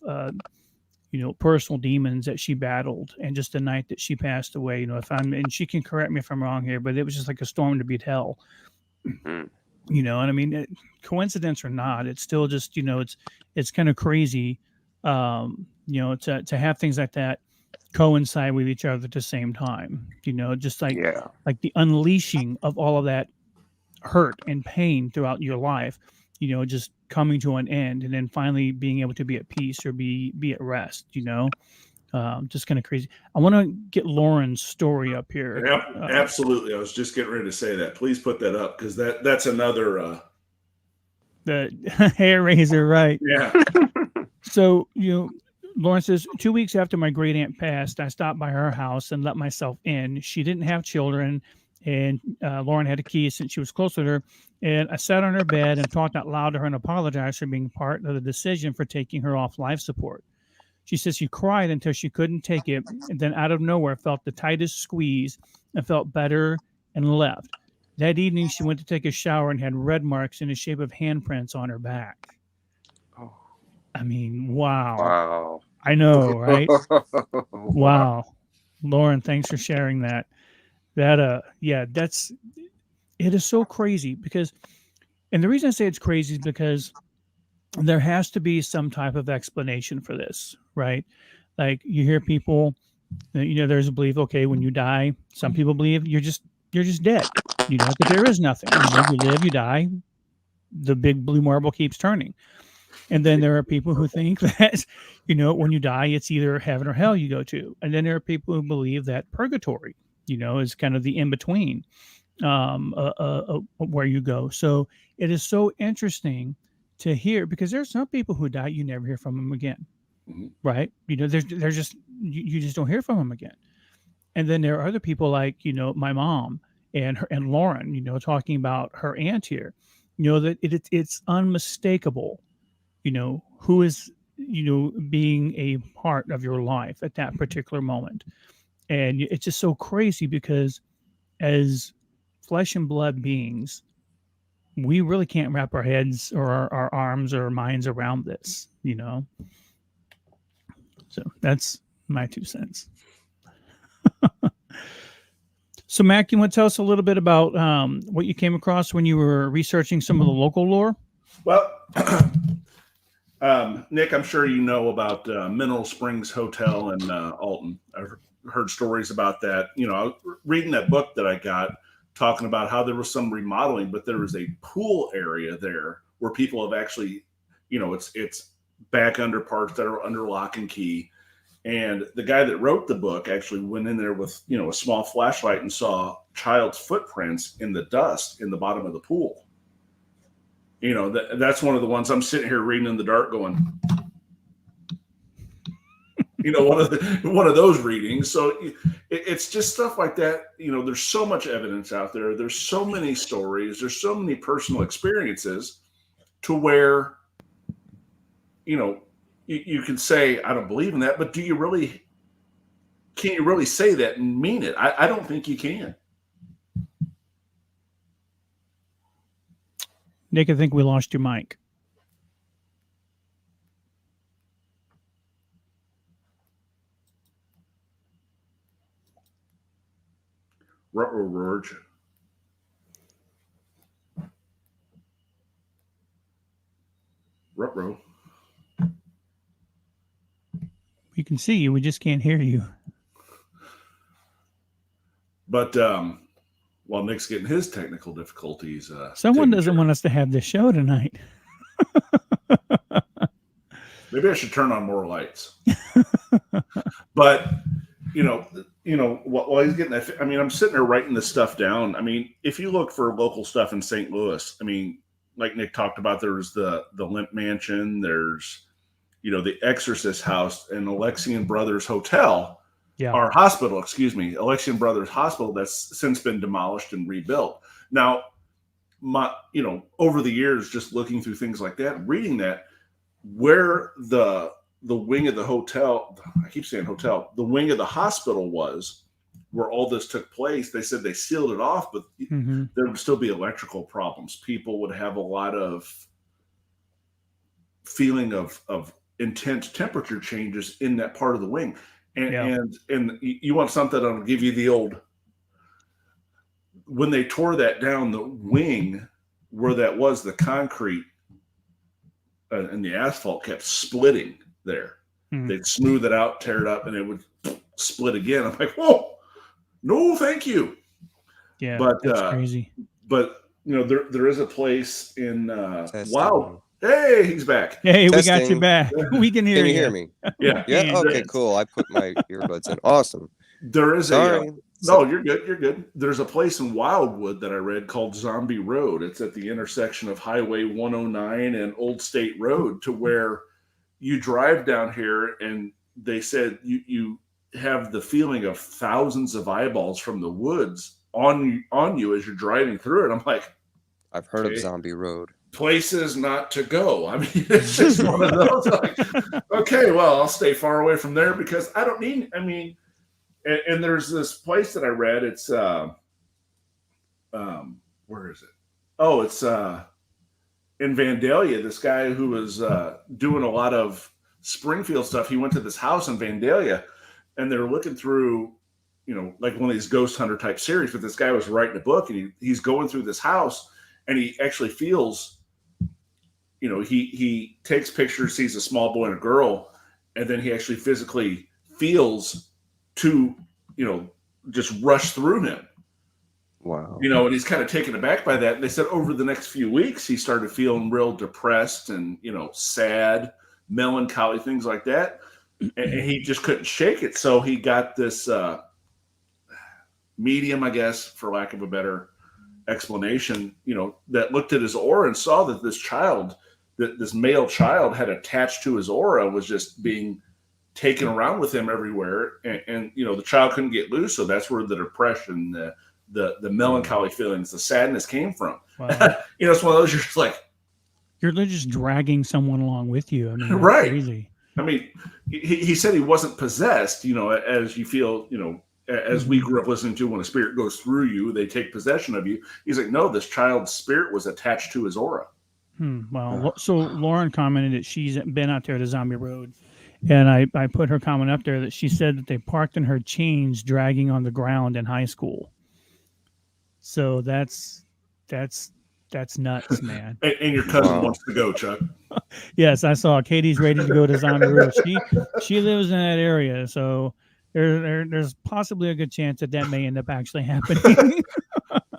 S1: you know, personal demons that she battled. And just the night that she passed away, you know, and she can correct me if I'm wrong here, but it was just like a storm to beat hell.
S3: Mm-hmm.
S1: You know, and I mean, coincidence or not, it's still just, you know, it's kind of crazy, you know, to have things like that coincide with each other at the same time, you know, just like the unleashing of all of that hurt and pain throughout your life, you know, just coming to an end, and then finally being able to be at peace or be at rest, you know. Just kind of crazy. I want to get Lauren's story up here.
S2: Yep, absolutely. I was just getting ready to say that. Please put that up, because that's another
S1: the hair raiser, right?
S2: Yeah.
S1: So, you know, Lauren says, 2 weeks after my great aunt passed, I stopped by her house and let myself in. She didn't have children, and Lauren had a key since she was close with her. And I sat on her bed and talked out loud to her and apologized for being part of the decision for taking her off life support. She says she cried until she couldn't take it, and then out of nowhere felt the tightest squeeze and felt better and left. That evening, she went to take a shower and had red marks in the shape of handprints on her back.
S3: Oh.
S1: I mean, wow.
S3: Wow.
S1: I know, right? Wow. Lauren, thanks for sharing that. That it is so crazy because, and the reason I say it's crazy is because there has to be some type of explanation for this, right? Like you hear people, there's a belief. Okay, when you die, some people believe you're just dead. That there is nothing. You live, you die. The big blue marble keeps turning. And then there are people who think that, when you die, it's either heaven or hell you go to. And then there are people who believe that purgatory, is kind of the in between, where you go. So it is so interesting to hear because there's some people who die, you never hear from them again, right? There's just you just don't hear from them again. And then there are other people like my mom and Lauren, talking about her aunt here, that it's unmistakable, who is being a part of your life at that particular moment. And it's just so crazy because as flesh and blood beings, we really can't wrap our heads or our arms or our minds around this, So that's my 2 cents. So, Mac, you want to tell us a little bit about what you came across when you were researching some of the local lore?
S2: Well, Nick, I'm sure you know about Mineral Springs Hotel in Alton. I've heard stories about that. I was reading that book that I got talking about how there was some remodeling, but there was a pool area there where people have actually, it's back under parts that are under lock and key. And the guy that wrote the book actually went in there with, a small flashlight and saw child's footprints in the dust in the bottom of the pool. That's one of the ones I'm sitting here reading in the dark going, one of those readings. So it's just stuff like that. There's so much evidence out there. There's so many stories. There's so many personal experiences to where, you can say, I don't believe in that, but can you really say that and mean it? I don't think you can.
S1: Nick, I think we lost your mic.
S2: Ruh-roh.
S1: We can see you. We just can't hear you.
S2: But while Nick's getting his technical difficulties,
S1: someone doesn't want us to have this show tonight.
S2: Maybe I should turn on more lights. But while he's getting that, I'm sitting there writing this stuff down. If you look for local stuff in St. Louis, like Nick talked about, there's the Limp Mansion, there's the Exorcist House and Alexian Brothers Hotel, or hospital, Alexian Brothers Hospital that's since been demolished and rebuilt. Now, over the years, just looking through things like that, reading that, where the wing of the hotel, I keep saying hotel, the wing of the hospital was, where all this took place, they said they sealed it off, but there would still be electrical problems. People would have a lot of feeling of intense temperature changes in that part of the wing. And you want something that'll give you the old, when they tore that down, the wing where that was, the concrete and the asphalt kept splitting there. They'd smooth it out, tear it up, and it would split again. I'm like, whoa, no, thank you.
S1: Yeah,
S2: but
S1: that's crazy.
S2: But there is a place in Wow. Hey, he's back.
S1: Hey, Testing. We got you back. We can hear you.
S3: Can you hear me?
S2: Yeah.
S3: Yeah. Okay, cool. I put my earbuds in. Awesome.
S2: There is no, you're good. You're good. There's a place in Wildwood that I read called Zombie Road. It's at the intersection of Highway 109 and Old State Road, to where you drive down here and they said you have the feeling of thousands of eyeballs from the woods on you as you're driving through it. I'm like,
S3: I've heard of Zombie Road.
S2: Places not to go. It's just one of those, like, okay, well, I'll stay far away from there because I don't need, and there's this place that I read, it's, where is it? Oh, it's in Vandalia. This guy who was doing a lot of Springfield stuff, he went to this house in Vandalia, and they were looking through like one of these ghost hunter type series, but this guy was writing a book, and he's going through this house, and he actually feels, he takes pictures, sees a small boy and a girl, and then he actually physically feels two, just rush through him.
S3: Wow.
S2: And he's kind of taken aback by that. And they said over the next few weeks, he started feeling real depressed and, sad, melancholy, things like that. And he just couldn't shake it. So he got this medium, I guess, for lack of a better explanation, that looked at his aura and saw that this male child had attached to his aura, was just being taken around with him everywhere. And the child couldn't get loose. So that's where the depression, the melancholy feelings, the sadness came from. Wow. It's one of those, you're just like,
S1: you're just dragging someone along with you. I mean,
S2: right.
S1: Crazy.
S2: I mean, he said he wasn't possessed, as you feel, as we grew up listening to, when a spirit goes through you, they take possession of you. He's like, no, this child's spirit was attached to his aura.
S1: Well, so Lauren commented that she's been out there to Zombie Road. And I put her comment up there that she said that they parked in her chains dragging on the ground in high school. So that's nuts, man.
S2: And your cousin wants to go, Chuck.
S1: Yes, I saw Katie's ready to go to Zombie Road. She lives in that area, so there's possibly a good chance that may end up actually happening.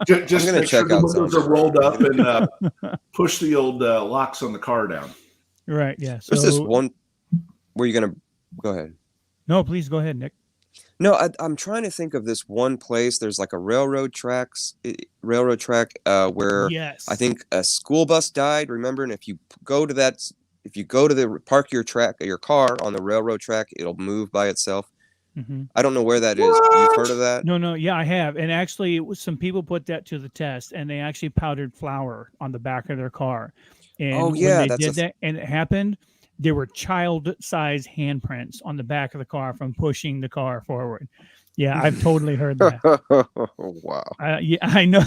S2: Just make sure the windows are rolled up and push the old locks on the car down.
S1: Right. Yeah. So,
S3: there's this one. Were you gonna go ahead?
S1: No, please go ahead, Nick.
S3: No, I'm trying to think of this one place. There's like a railroad track where
S1: yes.
S3: I think a school bus died. Remember, and if you go to the park your car on the railroad track, it'll move by itself. Mm-hmm. I don't know where that is. You've heard of that?
S1: No. Yeah, I have. And actually, some people put that to the test, and they actually powdered flour on the back of their car. And when they did that, and it happened, there were child-sized handprints on the back of the car from pushing the car forward. Yeah, I've totally heard that.
S3: Wow.
S1: Yeah, I know.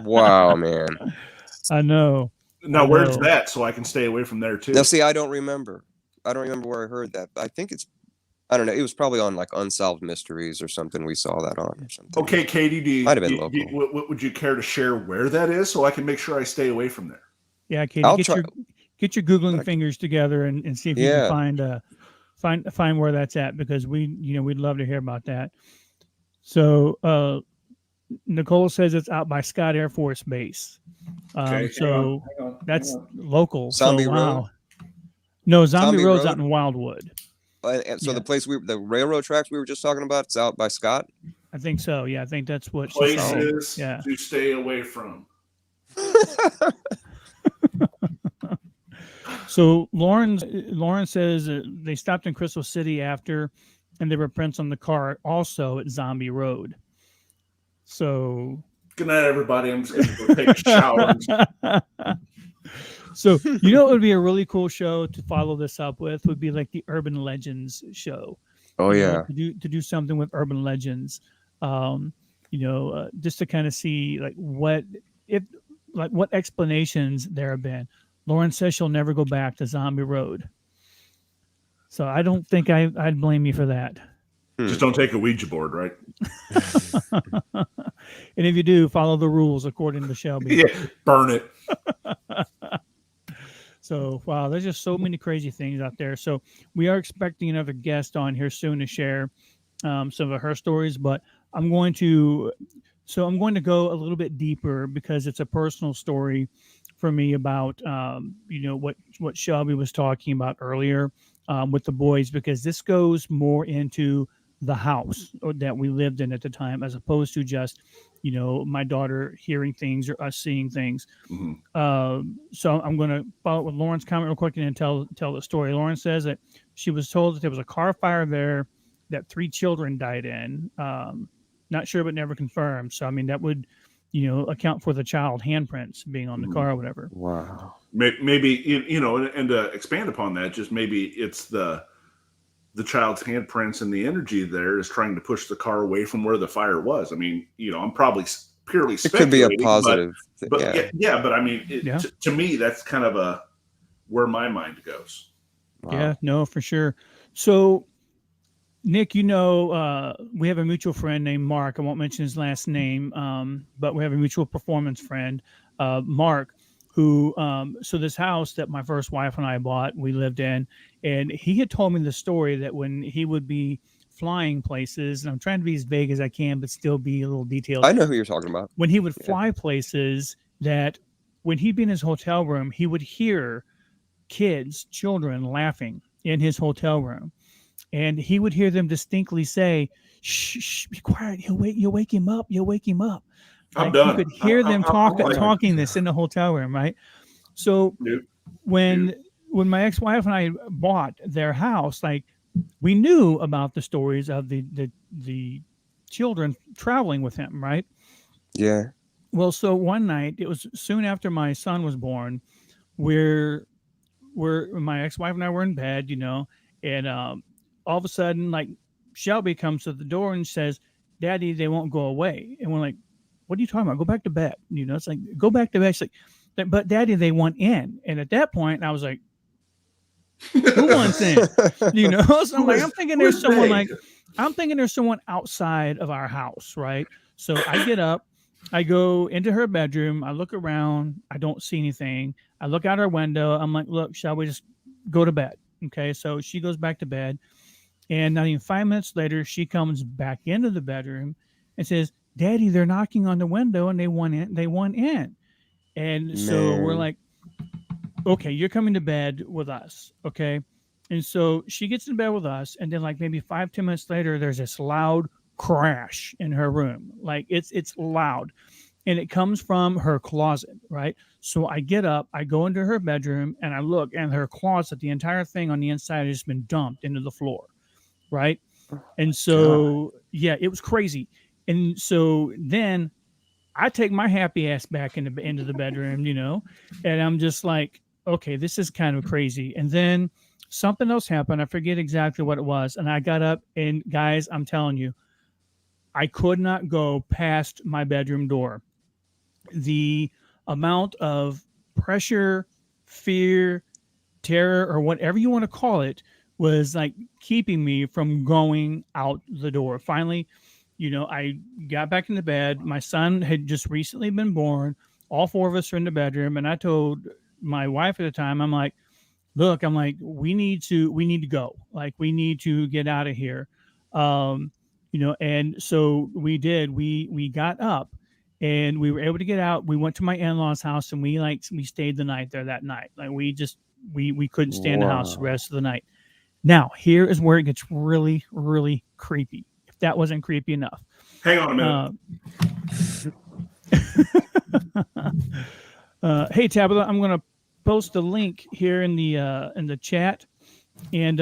S3: Wow, man.
S1: I know.
S2: Now, where's that, so I can stay away from there too?
S3: Now, see, I don't remember where I heard that. I think I don't know. It was probably on like Unsolved Mysteries or something. We saw that on or something.
S2: Okay, Katie,
S3: might have been local.
S2: Would you care to share where that is, so I can make sure I stay away from there?
S1: Yeah, Katie, get your Googling fingers together and see if you can find where that's at, because we'd love to hear about that. So Nicole says it's out by Scott Air Force Base.
S2: Okay,
S1: so
S2: hang on.
S1: That's local.
S3: Zombie
S1: so,
S3: Road?
S1: Wow. No, Zombie Road's
S3: Road?
S1: out in Wildwood.
S3: So the place the railroad tracks we were just talking about, it's out by Scott?
S1: I think so. Yeah, I think that's what
S2: places to stay away from.
S1: So Lauren says they stopped in Crystal City after, and there were prints on the car also at Zombie Road. So
S2: good night, everybody. I'm just going to go take a shower.
S1: So it would be a really cool show to follow this up with would be like the Urban Legends show.
S3: Oh yeah,
S1: to do something with Urban Legends, just to kind of see like what explanations there have been. Lauren says she'll never go back to Zombie Road. So I don't think I'd blame you for that.
S2: Just don't take a Ouija board, right?
S1: And if you do, follow the rules according to Shelby.
S2: Yeah, burn it.
S1: So, wow, there's just so many crazy things out there. So we are expecting another guest on here soon to share some of her stories, but I'm going to go a little bit deeper because it's a personal story for me about, what Shelby was talking about earlier with the boys, because this goes more into the house that we lived in at the time, as opposed to just, my daughter hearing things or us seeing things. Mm-hmm. So I'm going to follow up with Lauren's comment real quick and then tell the story. Lauren says that she was told that there was a car fire there that 3 children died in. Not sure, but never confirmed. So, I mean, that would, account for the child handprints being on the car or whatever.
S3: Wow.
S2: Maybe, and to expand upon that, just maybe it's the child's handprints and the energy there is trying to push the car away from where the fire was. I mean, I'm probably purely speculating.
S3: It could be a positive.
S2: But I mean, to me, that's kind of where my mind goes.
S3: Wow.
S1: Yeah, no, for sure. So Nick, you know, we have a mutual friend named Mark. I won't mention his last name, but we have a mutual performance friend, Mark, who, so this house that my first wife and I bought, we lived in, and he had told me the story that when he would be flying places, and I'm trying to be as vague as I can, but still be a little detailed.
S3: I know who you're talking about.
S1: When he would fly places, that when he'd be in his hotel room, he would hear children laughing in his hotel room. And he would hear them distinctly say, "Shh, shh, be quiet. You'll wake him up. You'll wake him up."
S2: I'm
S1: Like,
S2: done.
S1: you could hear them
S2: I'm
S1: talking this in the hotel room, right? So when my ex-wife and I bought their house, like, we knew about the stories of the children traveling with him, right?
S3: Yeah.
S1: Well, so one night, it was soon after my son was born, where my ex-wife and I were in bed, you know, and all of a sudden, like, Shelby comes to the door and says, "Daddy, they won't go away." And we're like, "What are you talking about? Go back to bed." You know, it's like, "Go back to bed." She's like, "But Daddy, they want in." And at that point, I was like, "Who wants in?" You know, so I'm thinking there's someone outside of our house, right? So I get up, I go into her bedroom, I look around, I don't see anything. I look out her window, I'm like, "Look, shall we just go to bed?" Okay, so she goes back to bed. And not even 5 minutes later, she comes back into the bedroom and says, "Daddy, they're knocking on the window and they want in. They want in." And so we're like, "Okay, you're coming to bed with us." Okay. And so she gets in bed with us. And then, like, maybe 5-10 minutes later, there's this loud crash in her room. Like, it's loud. And it comes from her closet, right? So I get up, I go into her bedroom, and I look, and her closet, the entire thing on the inside has been dumped into the floor. Right. And so, yeah, it was crazy. And so then I take my happy ass back into the bedroom, you know, and I'm just like, okay, this is kind of crazy. And then something else happened. I forget exactly what it was. And I got up, and guys, I'm telling you, I could not go past my bedroom door. The amount of pressure, fear, terror, or whatever you want to call it, was like keeping me from going out the door. Finally, you know, I got back into bed. My son had just recently been born. All four of us are in the bedroom, and I told my wife at the time, I'm like, "Look, I'm like, we need to go. Like, we need to get out of here." You know, and so we did. We got up, and we were able to get out. We went to my in-laws' house, and we stayed the night there that night. Like, we couldn't stay in the house the rest of the night. Now, here is where it gets really, really creepy. If that wasn't creepy enough.
S2: Hang on a
S1: minute. Hey, Tabitha, I'm going to post a link here in the chat, and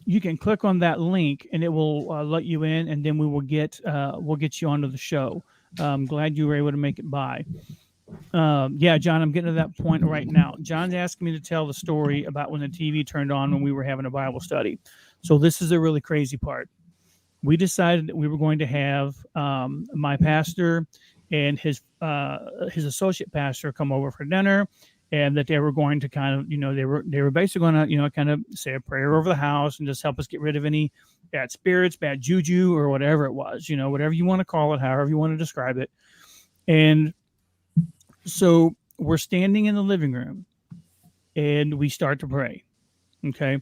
S1: you can click on that link, and it will let you in, and then we'll get you onto the show. I'm glad you were able to make it by. Yeah, John, I'm getting to that point right now. John's asking me to tell the story about when the TV turned on when we were having a Bible study. So this is a really crazy part. We decided that we were going to have my pastor and his associate pastor come over for dinner, and that they were going to kind of, you know, they were basically going to, you know, kind of say a prayer over the house and just help us get rid of any bad spirits, bad juju, or whatever it was, you know, whatever you want to call it, however you want to describe it. And so we're standing in the living room, and we start to pray. Okay.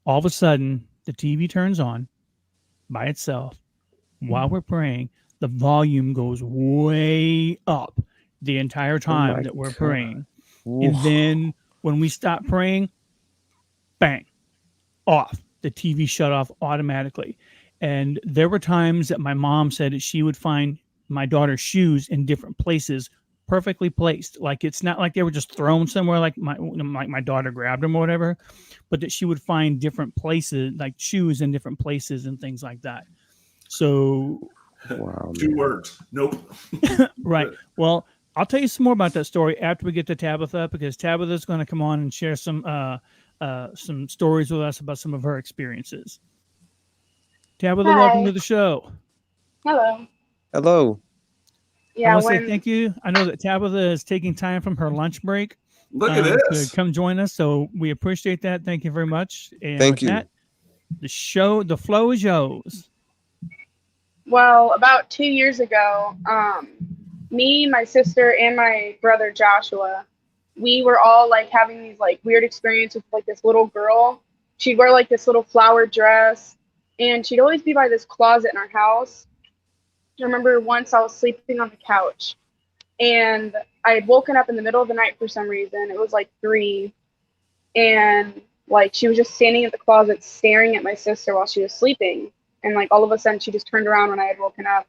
S1: All of a sudden, the TV turns on by itself. While we're praying, the volume goes way up the entire time that we're praying. And then when we stop praying, bang, off. The TV shut off automatically. And there were times that my mom said that she would find my daughter's shoes in different places, perfectly placed. Like, it's not like they were just thrown somewhere, like my daughter grabbed them or whatever, but that she would find different places, like shoes in different places and things like that. So,
S2: wow, 2 words. Nope.
S1: Right. Well, I'll tell you some more about that story after we get to Tabitha, because Tabitha's going to come on and share some stories with us about some of her experiences. Tabitha, welcome to the show.
S4: Hello.
S3: Hello.
S4: Yeah,
S1: I want to say thank you. I know that Tabitha is taking time from her lunch break.
S2: Look at this.
S1: To come join us, so we appreciate that. Thank you very much. And
S3: thank you.
S1: That, The flow is yours.
S5: Well, about 2 years ago, me, my sister, and my brother Joshua, we were all like having these like weird experiences with like this little girl. She'd wear like this little flower dress, and she'd always be by this closet in our house. I remember once I was sleeping on the couch, and I had woken up in the middle of the night for some reason. It was like 3, and like she was just standing at the closet staring at my sister while she was sleeping. And like all of a sudden she just turned around when I had woken up,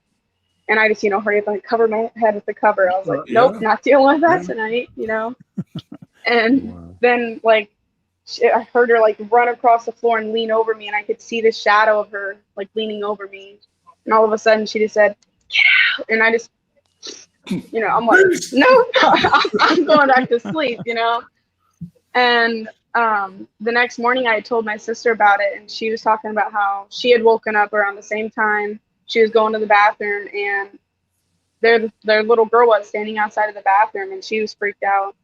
S5: and I just, hurry up and cover my head with the cover. I was like, nope, not dealing with that tonight, And then like I heard her like run across the floor and lean over me, and I could see the shadow of her like leaning over me. And all of a sudden she just said, get out. And I just, I'm like, no, I'm going back to sleep, And the next morning I had told my sister about it, and she was talking about how she had woken up around the same time. She was going to the bathroom, and their little girl was standing outside of the bathroom, and she was freaked out.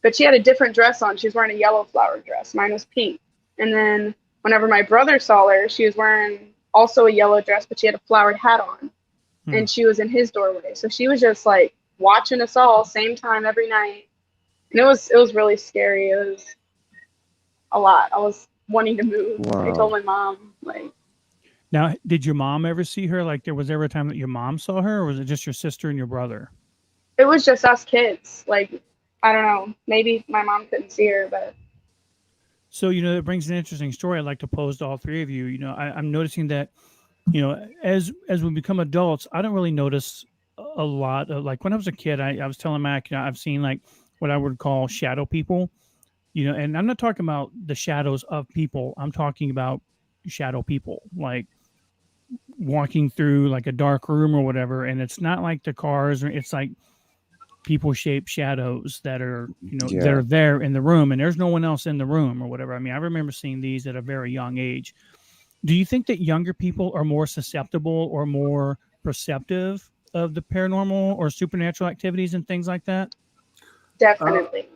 S5: But she had a different dress on. She was wearing a yellow flower dress. Mine was pink. And then whenever my brother saw her, she was wearing also a yellow dress, but she had a flowered hat on. And she was in his doorway. So she was just like watching us all same time every night. And it was really scary. It was a lot. I was wanting to move.
S3: Wow.
S5: I told my mom, like.
S1: Now, did your mom ever see her? Like, there was ever a time that your mom saw her, or was it just your sister and your brother?
S5: It was just us kids. Like, I don't know. Maybe my mom couldn't see her, but.
S1: So, it brings an interesting story I'd like to pose to all three of you. I'm noticing that, as we become adults, I don't really notice a lot of, like, when I was a kid, I was telling Mac, I've seen like what I would call shadow people, and I'm not talking about the shadows of people. I'm talking about shadow people, like walking through like a dark room or whatever. And it's not like the cars, or it's like people shaped shadows that are, that are there in the room, and there's no one else in the room or whatever. I mean, I remember seeing these at a very young age. Do you think that younger people are more susceptible or more perceptive of the paranormal or supernatural activities and things like that?
S5: Definitely.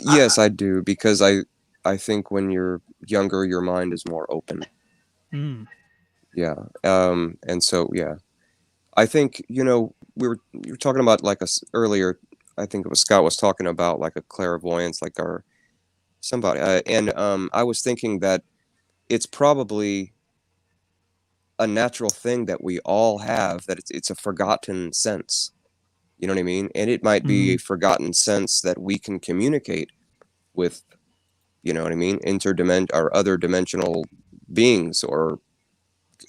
S3: Yes, I do, because I think when you're younger, your mind is more open. Yeah. And so, yeah, I think, you were talking about like earlier, I think it was Scott was talking about like a clairvoyance, like somebody, and I was thinking that it's probably a natural thing that we all have, that it's a forgotten sense. You know what I mean? And it might be a forgotten sense that we can communicate with, you know what I mean, or other dimensional beings or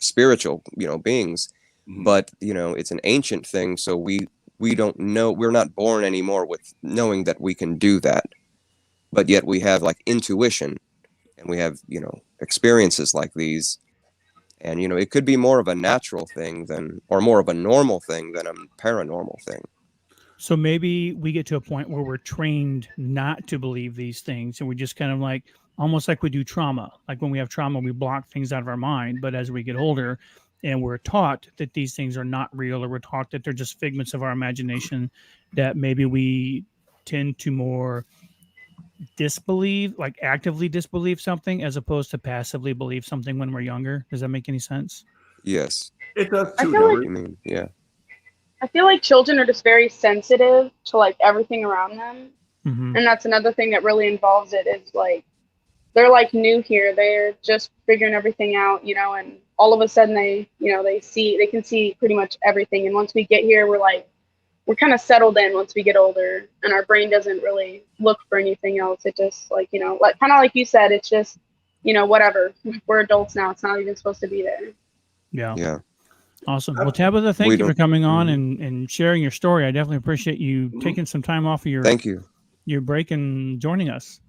S3: spiritual, beings. But, it's an ancient thing. So we don't know, we're not born anymore with knowing that we can do that. But yet we have like intuition, and we have, experiences like these. And, it could be more of a natural thing or more of a normal thing than a paranormal thing.
S1: So maybe we get to a point where we're trained not to believe these things, and we just kind of like, almost like we do trauma. Like when we have trauma, we block things out of our mind. But as we get older and we're taught that these things are not real, or we're taught that they're just figments of our imagination, that maybe we tend to more disbelieve, like actively disbelieve something, as opposed to passively believe something when we're younger. Does that make any sense?
S3: Yes.
S2: It does
S5: I
S2: too.
S5: feel like,
S3: You mean, yeah.
S5: I feel like children are just very sensitive to like everything around them.
S1: Mm-hmm.
S5: And that's another thing that really involves it, is like they're like new here. They're just figuring everything out, and all of a sudden they can see pretty much everything. And once we get here, we're kind of settled in once we get older, and our brain doesn't really look for anything else. It just like, like kind of like you said, it's just, whatever. We're adults now. It's not even supposed to be there.
S1: Yeah.
S3: Yeah.
S1: Awesome. Well, Tabitha, thank you for coming on and sharing your story. I definitely appreciate you taking some time off of your break and joining us.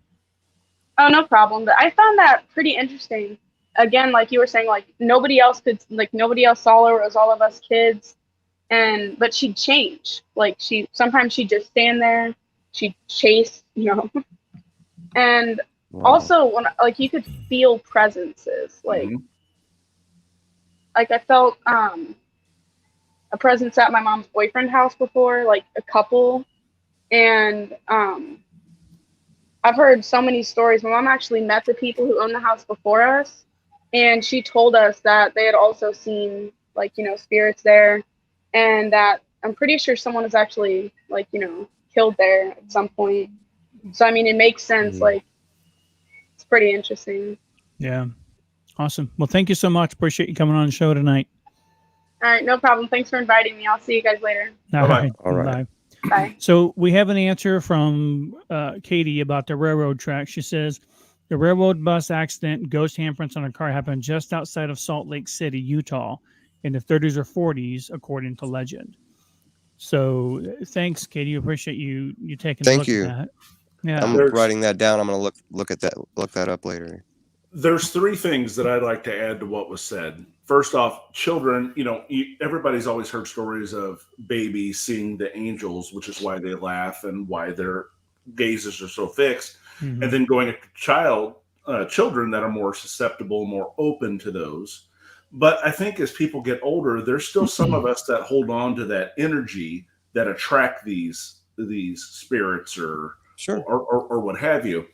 S5: Oh, no problem. But I found that pretty interesting. Again, like you were saying, like nobody else saw her. It was all of us kids. But she'd change. Like sometimes she'd just stand there. She'd chase, And also when like you could feel presences. Like I felt a presence at my mom's boyfriend's house before, like a couple. And I've heard so many stories. My mom actually met the people who owned the house before us, And she told us that they had also seen like, you know, spirits there, and that I'm pretty sure someone was actually like, you know, killed there at some point. So I mean, it makes sense. Like, it's pretty interesting.
S1: Yeah. Awesome. Well, thank you so much. Appreciate you coming on the show tonight.
S5: All right, no problem. Thanks for inviting me. I'll see you guys later.
S1: All right.
S3: All right.
S1: Bye.
S5: Bye.
S1: So we have an answer from Katie about the railroad track. She says the railroad bus accident, ghost handprints on a car, happened just outside of Salt Lake City, Utah, in the 30s or 40s, according to legend. So thanks, Katie. Appreciate you taking a look at that. Yeah,
S3: I'm writing that down. I'm gonna look that up later.
S2: There's three things that I'd like to add to what was said. First off, children, you know, everybody's always heard stories of babies seeing the angels, which is why they laugh and why their gazes are so fixed. Mm-hmm. And then going to children that are more susceptible, more open to those. But I think as people get older, there's still some of us that hold on to that energy that attract these spirits or what have you.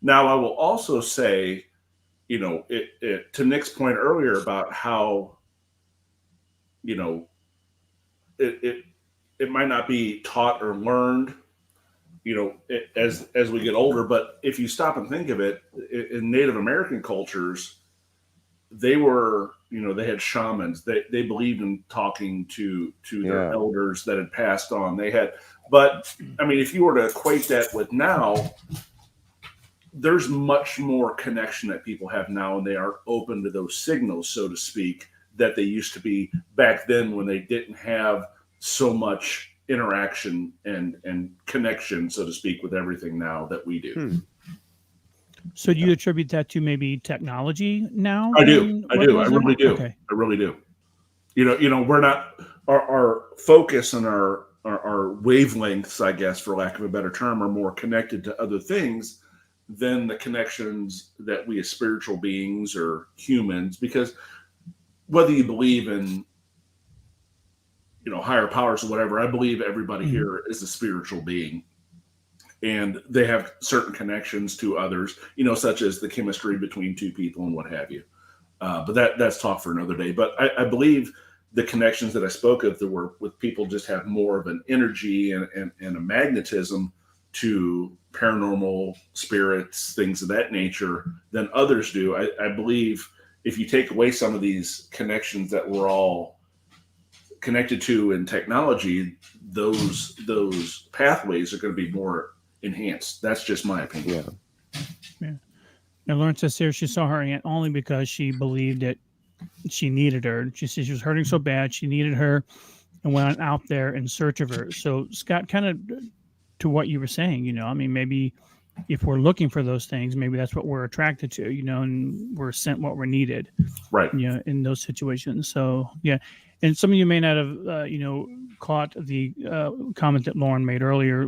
S2: Now, I will also say, you know, to Nick's point earlier about how, you know, it might not be taught or learned, you know, as we get older. But if you stop and think of it, in Native American cultures, they were, you know, they had shamans. They believed in talking to their elders that had passed on. But I mean, if you were to equate that with now, there's much more connection that people have now, and they are open to those signals, so to speak, that they used to be back then when they didn't have so much interaction and connection, so to speak, with everything now that we do.
S1: So do you attribute that to maybe technology now?
S2: I do. I really do. Okay. I really do. You know, we're not, our focus and our wavelengths, I guess, for lack of a better term, are more connected to other things than the connections that we as spiritual beings or humans, because whether you believe in, you know, higher powers or whatever, I believe everybody here is a spiritual being, and they have certain connections to others, you know, such as the chemistry between two people and what have you. But that's talk for another day. But I believe the connections that I spoke of that were with people just have more of an energy and a magnetism to paranormal spirits, things of that nature, than others do. I believe if you take away some of these connections that we're all connected to in technology, those pathways are going to be more enhanced. That's just my opinion.
S1: Yeah. Now, Lauren says here she saw her aunt only because she believed that she needed her. She said she was hurting so bad she needed her, and went out there in search of her. So, Scott, kind of to what you were saying, you know, I mean, maybe if we're looking for those things, maybe that's what we're attracted to, you know, and we're sent what we're needed,
S2: right?
S1: You know, in those situations. So, yeah. And some of you may not have, you know, caught the comment that Lauren made earlier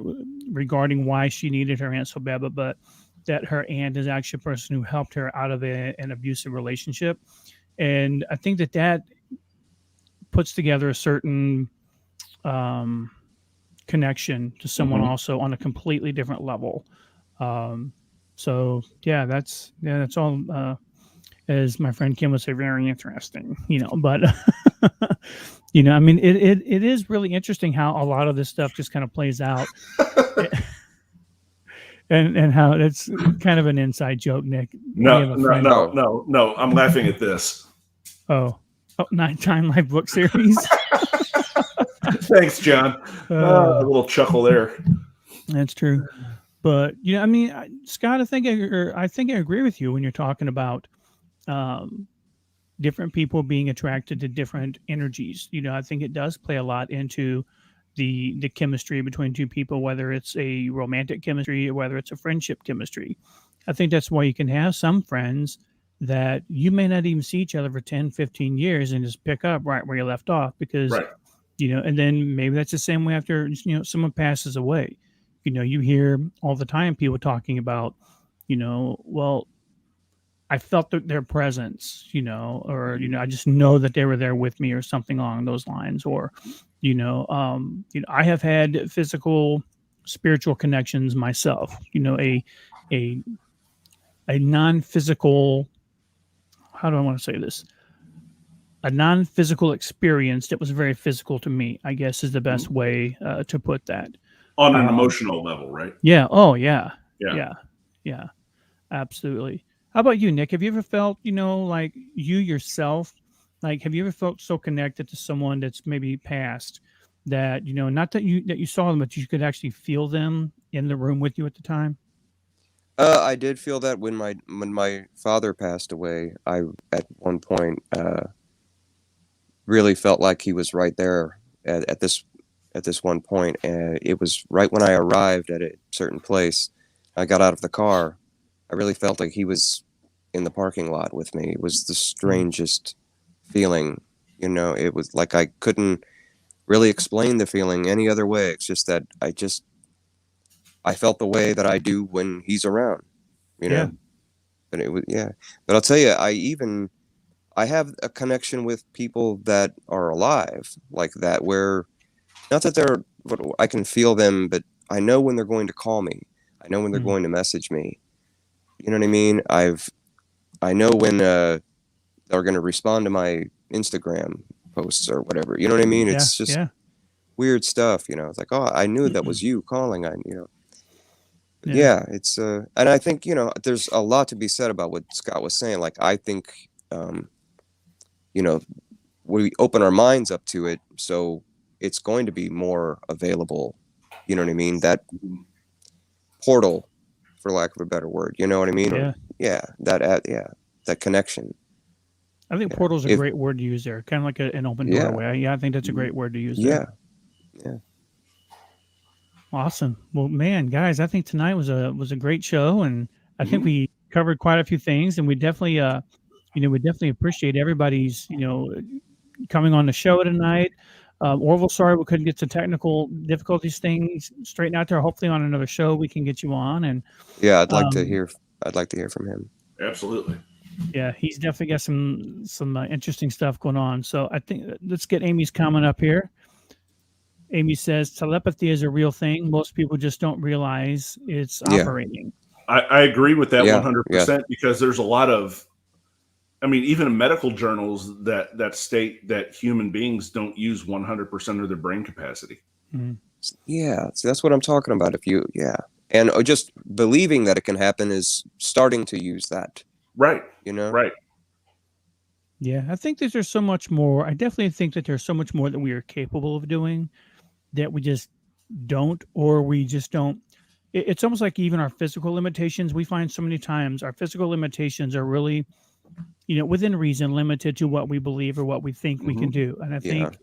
S1: regarding why she needed her aunt so bad, but that her aunt is actually a person who helped her out of an abusive relationship. And I think that puts together a certain connection to someone also on a completely different level. So yeah, that's all. As my friend Kim would say, very interesting, you know, but you know, I mean, it is really interesting how a lot of this stuff just kind of plays out and how it's kind of an inside joke, Nick.
S2: No, I'm laughing at this.
S1: Oh, 9-time live book series.
S2: Thanks, John. A little chuckle there.
S1: That's true. But, you know, I mean, Scott, I think I agree with you when you're talking about different people being attracted to different energies. You know, I think it does play a lot into the chemistry between two people, whether it's a romantic chemistry or whether it's a friendship chemistry. I think that's why you can have some friends that you may not even see each other for 10, 15 years and just pick up right where you left off because, you know, and then maybe that's the same way after, you know, someone passes away. You know, you hear all the time people talking about, you know, well, I felt their presence, you know, or, you know, I just know that they were there with me or something along those lines. Or, you know, I have had physical, spiritual connections myself, you know, a non-physical, how do I want to say this? A non-physical experience that was very physical to me, I guess, is the best way to put that.
S2: On an emotional level, right?
S1: Yeah. Oh, yeah.
S2: Yeah.
S1: Yeah. Yeah. Absolutely. How about you, Nick? Have you ever felt, like you yourself, like, have you ever felt so connected to someone that's maybe passed that, not that you saw them, but you could actually feel them in the room with you at the time?
S3: I did feel that when my father passed away, I at one point really felt like he was right there at this one point, and it was right when I arrived at a certain place. I got out of the car. I really felt like he was in the parking lot with me. It was the strangest feeling, It was like I couldn't really explain the feeling any other way. It's just that I felt the way that I do when he's around,
S1: Yeah.
S3: But it was, yeah. But I'll tell you, I have a connection with people that are alive like that, where not that I can feel them, but I know when they're going to call me. I know when they're going to message me. You know what I mean? I know when they're going to respond to my Instagram posts or whatever. You know what I mean? It's just weird stuff. It's like, oh, I knew that was you calling. Yeah, it's and I think there's a lot to be said about what Scott was saying. Like, I think we open our minds up to it, so it's going to be more available. You know what I mean? That portal, for lack of a better word. You know what I mean?
S1: Yeah.
S3: That connection.
S1: I think portal's a great word to use there. Kind of like an open doorway. Yeah, I think that's a great word to use there.
S3: Yeah.
S1: Awesome. Well, man, guys, I think tonight was a great show, and I think we covered quite a few things, and we definitely appreciate everybody's coming on the show tonight. Orville, sorry we couldn't get to technical difficulties things straightened out there. Hopefully on another show we can get you on. And
S3: yeah, I'd like to hear from him.
S2: Absolutely.
S1: Yeah, he's definitely got some interesting stuff going on. So I think let's get Amy's comment up here. Amy says telepathy is a real thing. Most people just don't realize it's operating.
S2: I agree with that 100% because there's a lot of, even in medical journals that state that human beings don't use 100% of their brain capacity.
S1: Mm-hmm.
S3: Yeah, so that's what I'm talking about. And just believing that it can happen is starting to use that.
S2: Right.
S3: Right.
S1: Yeah, I think that there's so much more. I definitely think that there's so much more that we are capable of doing that we just don't, or we just don't. It's almost like even our physical limitations. We find so many times our physical limitations are really, within reason, limited to what we believe or what we think we can do. And I think,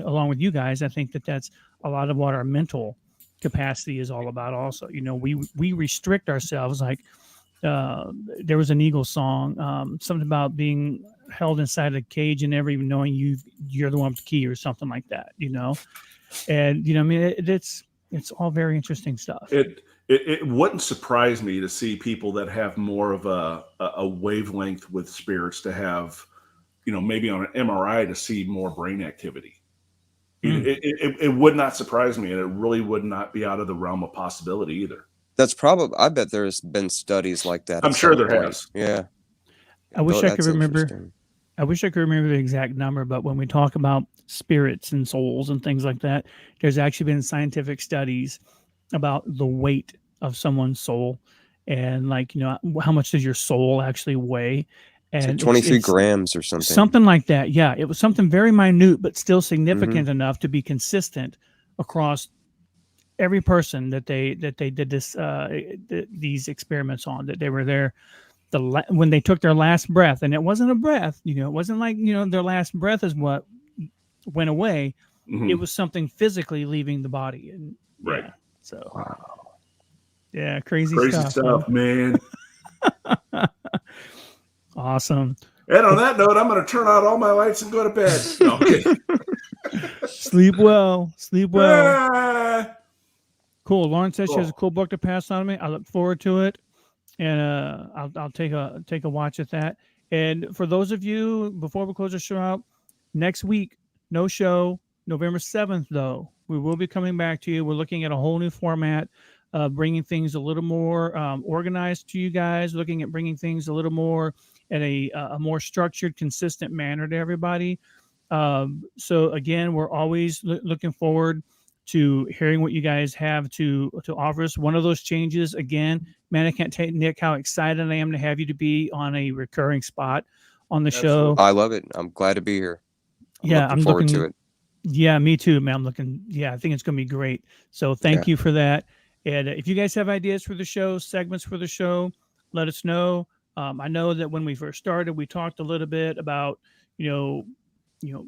S1: along with you guys, I think that that's a lot of what our mental capacity is all about. Also, we restrict ourselves. Like there was an Eagles song, something about being held inside a cage and never even knowing you're the one with the key or something like that. And it's all very interesting stuff.
S2: It wouldn't surprise me to see people that have more of a wavelength with spirits to have, maybe on an MRI to see more brain activity. It would not surprise me, and it really would not be out of the realm of possibility either.
S3: That's probably. I bet there's been studies like that.
S2: I'm sure there has.
S3: Yeah.
S1: I wish I could remember. I wish I could remember the exact number, but when we talk about spirits and souls and things like that, there's actually been scientific studies about the weight of someone's soul and how much does your soul actually weigh? And
S3: like 23 grams or something.
S1: Something like that. Yeah. It was something very minute, but still significant enough to be consistent across every person that they did this, these experiments on, that they were there when they took their last breath. And it wasn't a breath, it wasn't like, their last breath is what went away.
S2: Mm-hmm.
S1: It was something physically leaving the body. And
S2: right.
S1: So,
S3: wow.
S1: Yeah, crazy
S2: stuff, man.
S1: Awesome.
S2: And on that note, I'm going to turn out all my lights and go to bed. No, okay.
S1: Sleep well. Cool. Lauren says she has a cool book to pass on to me. I look forward to it, and I'll take a watch at that. And for those of you, before we close the show out, next week, no show. November 7th, though, we will be coming back to you. We're looking at a whole new format, bringing things a little more organized to you guys, looking at bringing things a little more in a more structured, consistent manner to everybody. So again, we're always looking forward to hearing what you guys have to offer us. One of those changes, again, man, I can't tell Nick how excited I am to have you to be on a recurring spot on the show.
S3: I love it. I'm glad to be here.
S1: I'm looking forward
S3: to it.
S1: Yeah, me too, man. I think it's going to be great. So thank you for that. And if you guys have ideas for the show, segments for the show, let us know. I know that when we first started, we talked a little bit about,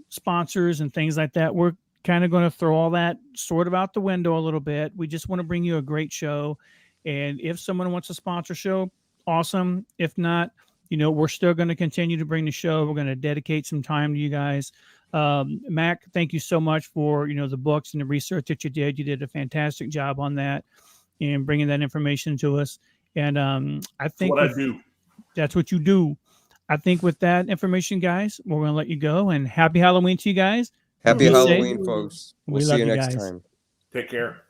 S1: sponsors and things like that. We're kind of going to throw all that sort of out the window a little bit. We just want to bring you a great show. And if someone wants a sponsor show, awesome. If not, we're still going to continue to bring the show. We're going to dedicate some time to you guys. Mac, thank you so much for, the books and the research that you did. You did a fantastic job on that and bringing that information to us. And I think that's what you do. I think with that information, guys, we're going to let you go, and happy Halloween to you guys.
S3: Happy Halloween, folks. We'll see you next time.
S2: Take care.